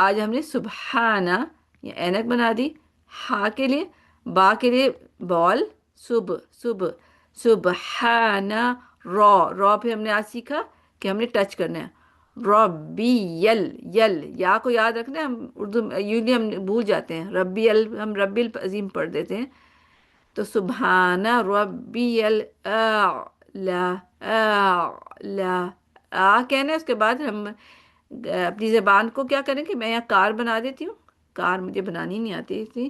آج ہم نے سبحانہ یہ اینک بنا دی. ہا کے لیے. با کے لیے بال. صبح. سبحانہ. را پہ ہم نے آج سیکھا کہ ہم نے ٹچ کرنا ہے. ربی یل یا کو یاد رکھنا ہے. ہم اردو یوزلی ہم بھول جاتے ہیں. ہم ربی العظیم پڑھ دیتے ہیں. تو سبحانہ ربی الاعلی. اعلی. کہنا ہے اس کے بعد ہم اپنی زبان کو کیا کریں کہ میں یہاں کار بنا دیتی ہوں. کار مجھے بنانی نہیں آتی تھی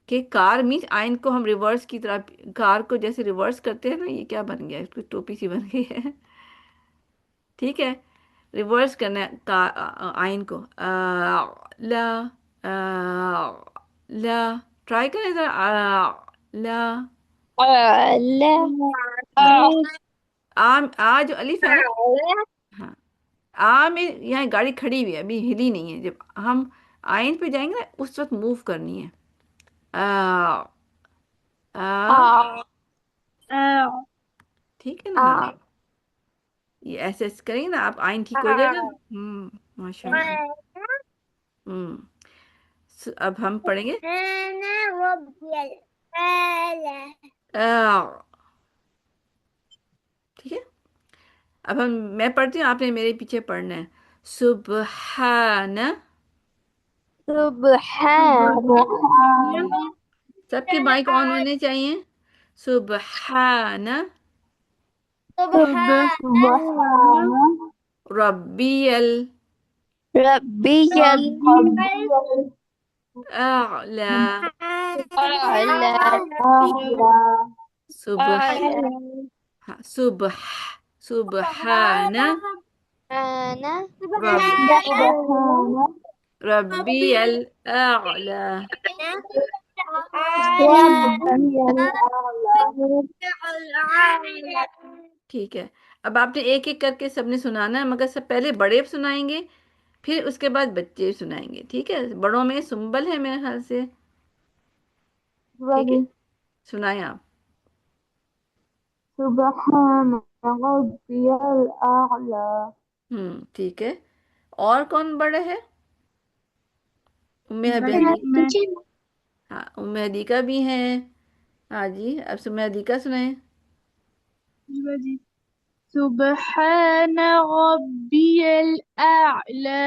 کہ کار مینس آئن کو ہم ریورس کی طرح کار کو جیسے ریورس کرتے ہیں نا. یہ کیا بن گیا. اس کو ٹوپی سی بن گئی ہے. ٹھیک ہے. ریورس کرنا ہے آئن کو. لا. لا. ٹرائی کریں ذرا. لا. لا. آ جو الف ہے نا. ہاں. میں یہاں گاڑی کھڑی ہوئی ہے ابھی ہلی نہیں ہے. جب ہم آئن پہ جائیں گے نا اس وقت موو کرنی ہے. آ. آ. ٹھیک ہے نا. ہاں یہ ایسے ایسے کریں گے نا آپ آئن ٹھیک ہو جائے گا. ماشاء اللہ. ہوں. اب ہم پڑھیں گے. آ. ٹھیک ہے. اب میں پڑھتی ہوں آپ نے میرے پیچھے پڑھنا ہے. سبحان. سبحان. سب کے مائک آن ہونے چاہیے. سبحان سبحان ربی ربی الاعلی. الأعلى. صبح. صبح. سبحان أنا رب سبحان ربی الاعلی. ربي الأعلى. ٹھیک ہے. اب آپ نے ایک ایک کر کے سب نے سنانا ہے مگر سب پہلے بڑے سنائیں گے پھر اس کے بعد بچے سنائیں گے، ٹھیک ہے؟ بڑوں میں سنبل ہے میرے خیال سے، ٹھیک ہے؟ بجی سنائیں آپ۔ سبحان ربی الأعلى. ٹھیک ہے، اور کون بڑے ہیں؟ ام بجی حبیبی، میں ٹیچر ہاں ام حدیقہ بھی ہیں، ہاں جی اب ام حدیقہ سنائیں۔ بجی سبحان ربی الأعلى.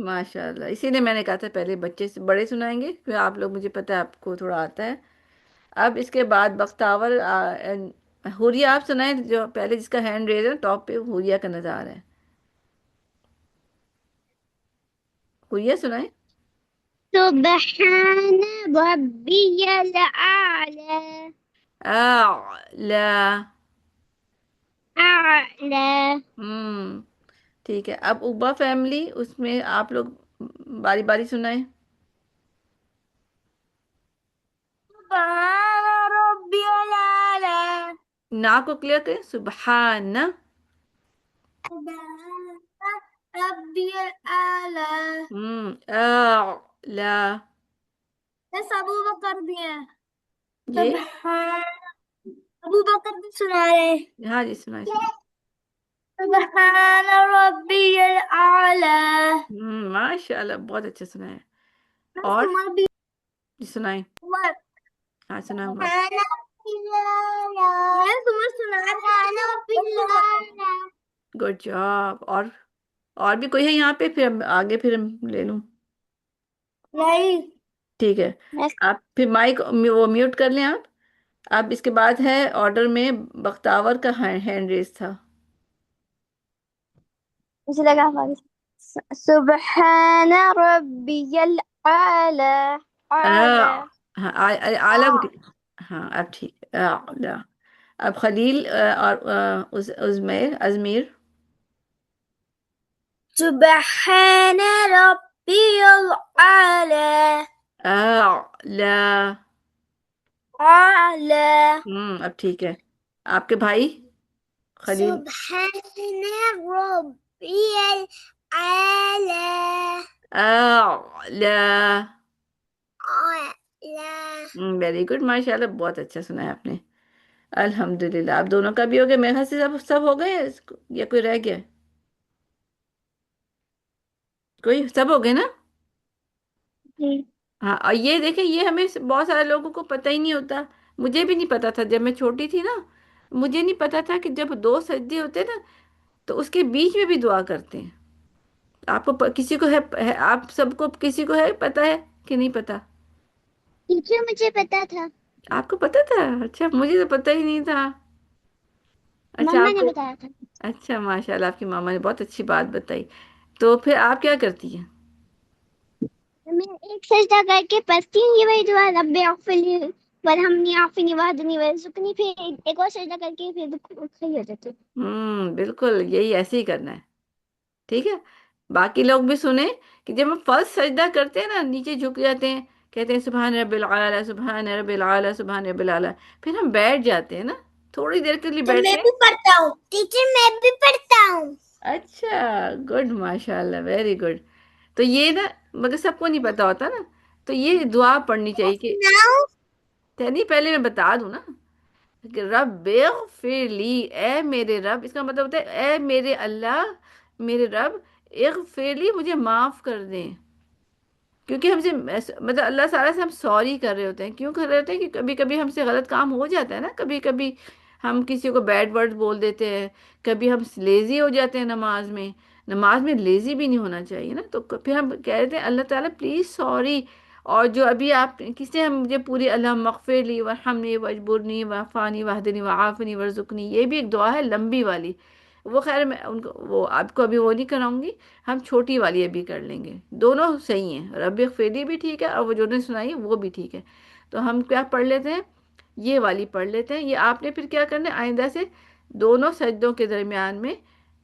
ماشاء اللہ، اسی لیے میں نے کہا تھا پہلے بچے سے بڑے سنائیں گے، پھر آپ لوگ، مجھے پتہ ہے آپ کو تھوڑا آتا ہے۔ اب اس کے بعد بختاور حوریہ آپ سنائیں، جو پہلے جس کا ہینڈ ریز ہے ٹاپ پہ حوریہ کا نظر آ رہا ہے، حوریہ سنائیں۔ سبحان ربي الأعلى. لا، أعلى. ٹھیک ہے، اب ابا فیملی، اس میں آپ لوگ باری باری سنائیں۔ سبحان ربي الأعلى. نا کو کلیئر کریں، سبحان، سبحان ربي الأعلى. لا، بس أبو بکر بھی ہے. جی سبحان ابو بکر بھی سنا رہے. ہاں جی سنائیں سنائیں۔ سبحان ربي الأعلى. ماشاء اللہ، بہت اچھا سنائیں۔ بس اور عمر بھی. جی سنائیں، عمر. ہاں سنائیں عمر۔ سبحان ربي الأعلى. میں عمر سنا رہا. سبحان ربي الأعلى. گڈ جاب، اور بھی کوئی ہے یہاں پہ؟ پھر آگے پھر لے لوں، نہیں. ٹھیک ہے؟ آپ پھر مائک وہ میوٹ کر لیں آپ۔ اب اس کے بعد ہے آرڈر میں بختاور کا ہینڈ ریس تھا۔ مجھے لگا ہماری. سبحان ربي الأعلى. أعلى. ہاں اعلیٰ کو ٹھیک، ہاں اب ٹھیک ہے، اعلیٰ۔ اب خلیل اور ازمیر۔ سبحان ربي الأعلى. اعلیٰ، أعلى. اب ٹھیک ہے، آپ کے بھائی خلیل؟ سبحان ربي الأعلى. اعلیٰ، أعلى. ویری گڈ، ماشاء اللہ، بہت اچھا سنا ہے آپ نے، الحمد للہ۔ آپ دونوں کا بھی ہو گیا میرے خیال سے، سب ہو گئے یا کوئی رہ گیا؟ کوئی سب ہو گئے نا؟ جی. ہاں، اور یہ دیکھیں، یہ ہمیں بہت سارے لوگوں کو پتہ ہی نہیں ہوتا، مجھے بھی نہیں پتا تھا جب میں چھوٹی تھی نا، مجھے نہیں پتا تھا کہ جب دو سجدے ہوتے نا تو اس کے بیچ میں بھی دعا کرتے ہیں۔ آپ کو کسی کو آپ سب کو کسی کو ہے پتا ہے کہ نہیں پتا؟ ٹیچر مجھے پتا تھا. آپ کو پتا تھا؟ اچھا، مجھے تو پتا ہی نہیں تھا۔ اچھا مما آپ نے کو، بتایا تھا. اچھا ماشاء اللہ، آپ کی ماما نے بہت اچھی بات بتائی۔ تو پھر آپ کیا کرتی ہیں؟ میں ایک سجدہ کر کے پڑھتی ہوں یہ وہی دعا رب اغفر لی ورحمنی عافنی واہدنی وارزقنی، پھر ایک اور سجدہ کر کے پھر صحیح ہو جاتی ہوں. بالکل یہی ایسے ہی کرنا ہے، ٹھیک ہے؟ باقی لوگ بھی سنیں کہ جب ہم فرسٹ سجدہ کرتے ہیں نا، نیچے جھک جاتے ہیں، کہتے ہیں سبحان رب العالی، سبحان رب العالی، سبحان رب العالی، پھر ہم بیٹھ جاتے ہیں نا، تھوڑی دیر کے لیے تو میں بیٹھتے بھی ہیں۔ پڑھتا ہوں ٹیچر، میں بھی پڑھتا ہوں. اچھا، گڈ، ماشاء اللہ، ویری گڈ۔ تو یہ نا، مگر سب کو نہیں پتا ہوتا نا، تو یہ دعا پڑھنی چاہیے کہ، سناؤ. نہیں پہلے میں بتا دوں نا کہ رب اغفر لی، اے میرے رب، اس کا مطلب ہوتا ہے اے میرے اللہ، میرے رب، اغفر لی، مجھے معاف کر دیں۔ کیونکہ ہم سے مطلب اللہ تعالیٰ سے ہم سوری کر رہے ہوتے ہیں، کیوں کر رہے ہوتے ہیں کہ کبھی کبھی ہم سے غلط کام ہو جاتا ہے نا، کبھی کبھی ہم کسی کو بیڈ ورڈ بول دیتے ہیں، کبھی ہم لیزی ہو جاتے ہیں نماز میں، نماز میں لیزی بھی نہیں ہونا چاہیے نا، تو پھر ہم کہہ رہے ہیں اللہ تعالیٰ پلیز سوری۔ اور جو ابھی آپ کس نے مجھے پوری اللہ مغفر لی ورحمنی واجبرنی وعفانی واہدنی وعافنی ورزقنی، یہ بھی ایک دعا ہے لمبی والی، وہ خیر میں ان کو وہ آپ کو ابھی وہ نہیں کراؤں گی، ہم چھوٹی والی ابھی کر لیں گے، دونوں صحیح ہیں، رب اغفر بھی ٹھیک ہے اور وہ جو نے سنائی وہ بھی ٹھیک ہے۔ تو ہم کیا پڑھ لیتے ہیں، یہ والی پڑھ لیتے ہیں۔ یہ آپ نے پھر کیا کرنا ہے آئندہ سے، دونوں سجدوں کے درمیان میں،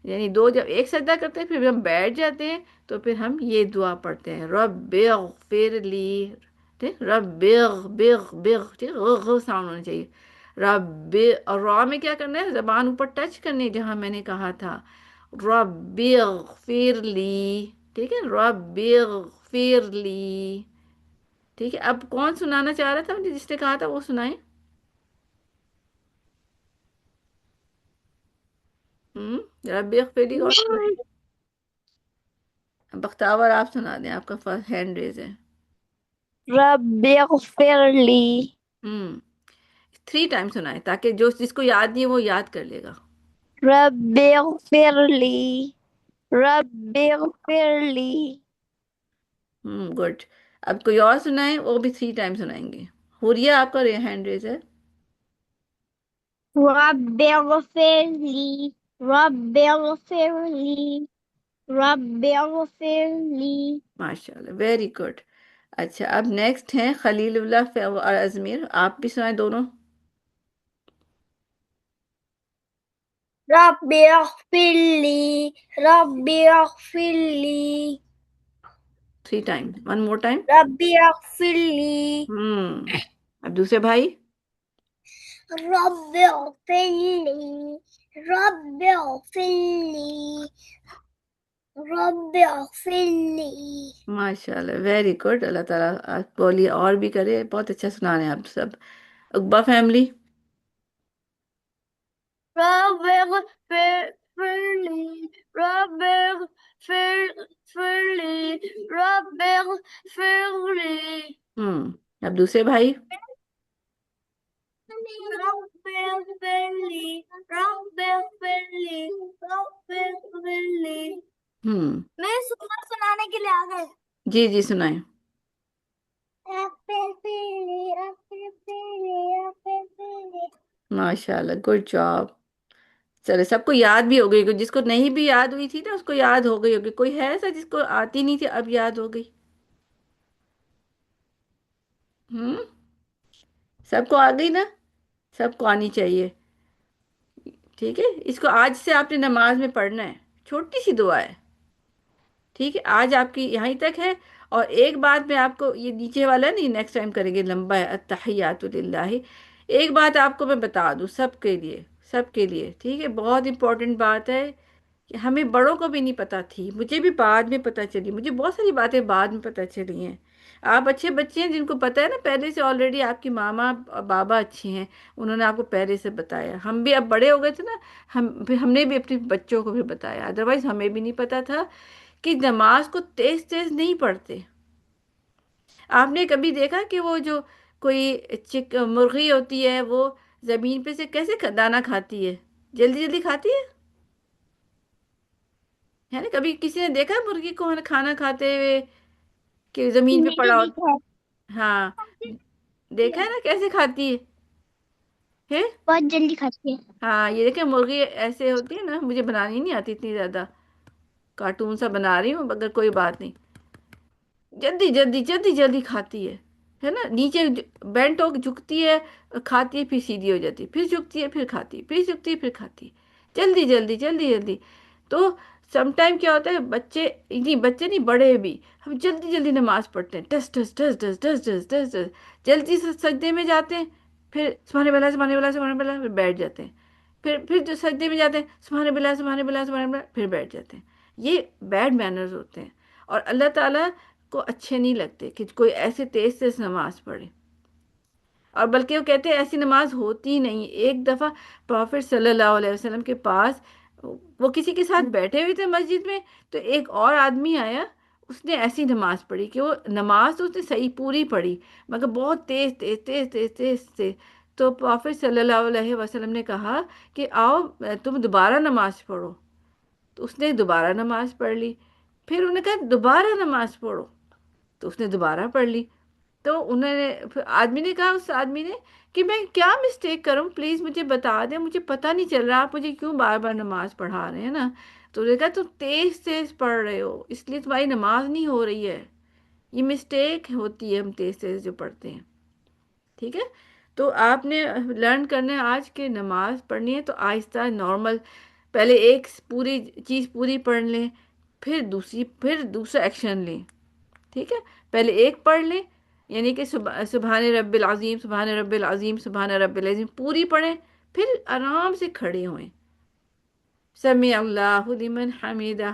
یعنی دو جب ایک سجدہ کرتے ہیں پھر ہم بیٹھ جاتے ہیں تو پھر ہم یہ دعا پڑھتے ہیں، رب اغفر لی، ٹھیک، رب ٹھیک، ساؤنڈ ہونا چاہیے، رب، اور را میں کیا کرنا ہے، زبان اوپر ٹچ کرنی ہے جہاں میں نے کہا تھا رب اغفر لی، ٹھیک ہے، رب اغفر لی. ٹھیک ہے، اب کون سنانا چاہ رہا تھا مجھے، جس نے کہا تھا وہ سنائیں. رب اغفر لی کون سنائیں؟ بختاور آپ سنا دیں، آپ کا فرسٹ ہینڈ ریز ہے. رب اغفر لی. ہوں 3 ٹائم سنائیں تاکہ جو جس کو یاد نہیں ہے وہ یاد کر لے گا. رب اغفر لی. رب اغفر لی. گڈ. اب کوئی اور سنائیں، وہ بھی 3 ٹائم سنائیں گے. حوریہ آپ کا ہینڈ ریز ہے. رب اغفر لی. رب اغفر لی. رب اغفر لی. ماشاء اللہ، ویری گڈ. اچھا، اب نیکسٹ ہیں خلیل اللہ اور ازمیر، آپ بھی سنائیں دونوں. رب اغفر لی. رب اغفر لی. 3 ٹائم، 1 مور ٹائم. رب اغفر لی. اب دوسرے بھائی. رب اغفر لی. رب اغفر لی. رب اغفر لی. ماشاء اللہ، ویری گڈ. اللہ تعالیٰ آپ بولیے اور بھی کرے، بہت اچھا سنا رہے ہیں آپ سب. اقبا فیملی. رب اغفر لی. رب اغفر لی. رب اغفر لی. اب دوسرے بھائی. رب اغفر لی. رب اغفر لی. رب اغفر لی. ہوں میں سنانے کے لیے آ گئے. جی جی سنائیں. رب اغفر لی. رب اغفر لی. رب اغفر لی. ماشاء اللہ، گڈ جاب. چلے سب کو یاد بھی ہو گئی، جس کو نہیں بھی یاد ہوئی تھی نا اس کو یاد ہو گئی ہوگی. کوئی ہے ایسا جس کو آتی نہیں تھی اب یاد ہو گئی؟ ہوں سب کو آ گئی نا؟ سب کو آنی چاہیے. ٹھیک ہے، اس کو آج سے آپ نے نماز میں پڑھنا ہے. چھوٹی سی دعا ہے. ٹھیک ہے، آج آپ کی یہیں تک ہے. اور ایک بات میں آپ کو، یہ نیچے والا ہے نہیں، نیکسٹ ٹائم کریں گے، لمبا ہے، التحیات للہ. ایک بات آپ کو میں بتا دوں سب کے لیے، سب کے لیے، ٹھیک ہے، بہت امپورٹنٹ بات ہے کہ ہمیں بڑوں کو بھی نہیں پتہ تھی، مجھے بھی بعد میں پتہ چلی، مجھے بہت ساری باتیں بعد میں پتہ چلی ہیں. آپ اچھے بچے ہیں جن کو پتہ ہے نا پہلے سے، آلریڈی آپ کی ماما اور بابا اچھے ہیں، انہوں نے آپ کو پہلے سے بتایا. ہم بھی اب بڑے ہو گئے تھے نا، ہم نے بھی اپنے بچوں کو بھی بتایا، ادروائز ہمیں بھی نہیں پتہ تھا کہ نماز کو تیز تیز نہیں پڑھتے. آپ نے کبھی دیکھا کہ وہ جو کوئی مرغی ہوتی ہے وہ زمین پہ سے کیسے دانا کھاتی ہے؟ جلدی جلدی کھاتی ہے نا؟ کبھی کسی نے دیکھا مرغی کو کھانا کھاتے ہوئے کہ زمین پہ نہیں پڑا ہو؟ دیکھا. ہاں، دیکھا ہے نا کیسے کھاتی ہے. بہت جلدی کھاتی ہے. ہاں، یہ دیکھیں مرغی ایسے ہوتی ہے نا، مجھے بنانی نہیں آتی اتنی زیادہ، کارٹون سا بنا رہی ہوں مگر کوئی بات نہیں. جلدی جلدی جلدی جلدی کھاتی ہے نا؟ نیچے بینٹ ہو کے جھکتی ہے، کھاتی ہے، پھر سیدھی ہو جاتی ہے، پھر جھکتی ہے، پھر کھاتی ہے، پھر جھکتی ہے، پھر کھاتی ہے، جلدی جلدی جلدی جلدی. تو سم ٹائم کیا ہوتا ہے، بچے نہیں، بچے نہیں، بڑے بھی، ہم جلدی جلدی نماز پڑھتے ہیں، ٹس ٹس ٹس ٹس ٹس ٹس ٹس ٹس، جلدی سے سجدے میں جاتے ہیں، پھر سبحان اللہ سبحان اللہ سبحان اللہ، پھر بیٹھ جاتے ہیں، پھر جو سجدے میں جاتے ہیں سبحان اللہ سبحان اللہ سبحان اللہ، پھر بیٹھ جاتے ہیں. یہ بیڈ مینرز ہوتے ہیں، اور اللہ تعالیٰ کو اچھے نہیں لگتے کہ کوئی ایسے تیز تیز نماز پڑھے. اور بلکہ وہ کہتے ہیں ایسی نماز ہوتی ہی نہیں. ایک دفعہ پروفٹ صلی اللہ علیہ وسلم کے پاس وہ کسی کے ساتھ بیٹھے ہوئے تھے مسجد میں، تو ایک اور آدمی آیا، اس نے ایسی نماز پڑھی کہ وہ نماز تو اس نے صحیح پوری پڑھی مگر بہت تیز تیز تیز تیز تیز تیز. تو پروفٹ صلی اللہ علیہ وسلم نے کہا کہ آؤ تم دوبارہ نماز پڑھو. تو اس نے دوبارہ نماز پڑھ لی. پھر انہوں نے کہا دوبارہ نماز پڑھو، تو اس نے دوبارہ پڑھ لی. تو انہوں نے، پھر آدمی نے کہا، اس آدمی نے، کہ میں کیا مسٹیک کروں، پلیز مجھے بتا دیں، مجھے پتہ نہیں چل رہا، آپ مجھے کیوں بار بار نماز پڑھا رہے ہیں نا. تو انہوں نے کہا تم تیز تیز پڑھ رہے ہو اس لیے تمہاری نماز نہیں ہو رہی ہے، یہ مسٹیک ہوتی ہے ہم تیز تیز جو پڑھتے ہیں. ٹھیک ہے، تو آپ نے لرن کرنا ہے آج کے نماز پڑھنی ہے تو آہستہ نارمل، پہلے ایک پوری چیز پوری پڑھ لیں، پھر دوسری، پھر دوسرا ایکشن لیں. ٹھیک ہے، پہلے ایک پڑھ لیں، یعنی کہ سبحان رب العظیم سبحان رب العظیم سبحان رب العظیم پوری پڑھیں، پھر آرام سے کھڑے ہوئیں، سمیع اللہ لمن حمیدہ،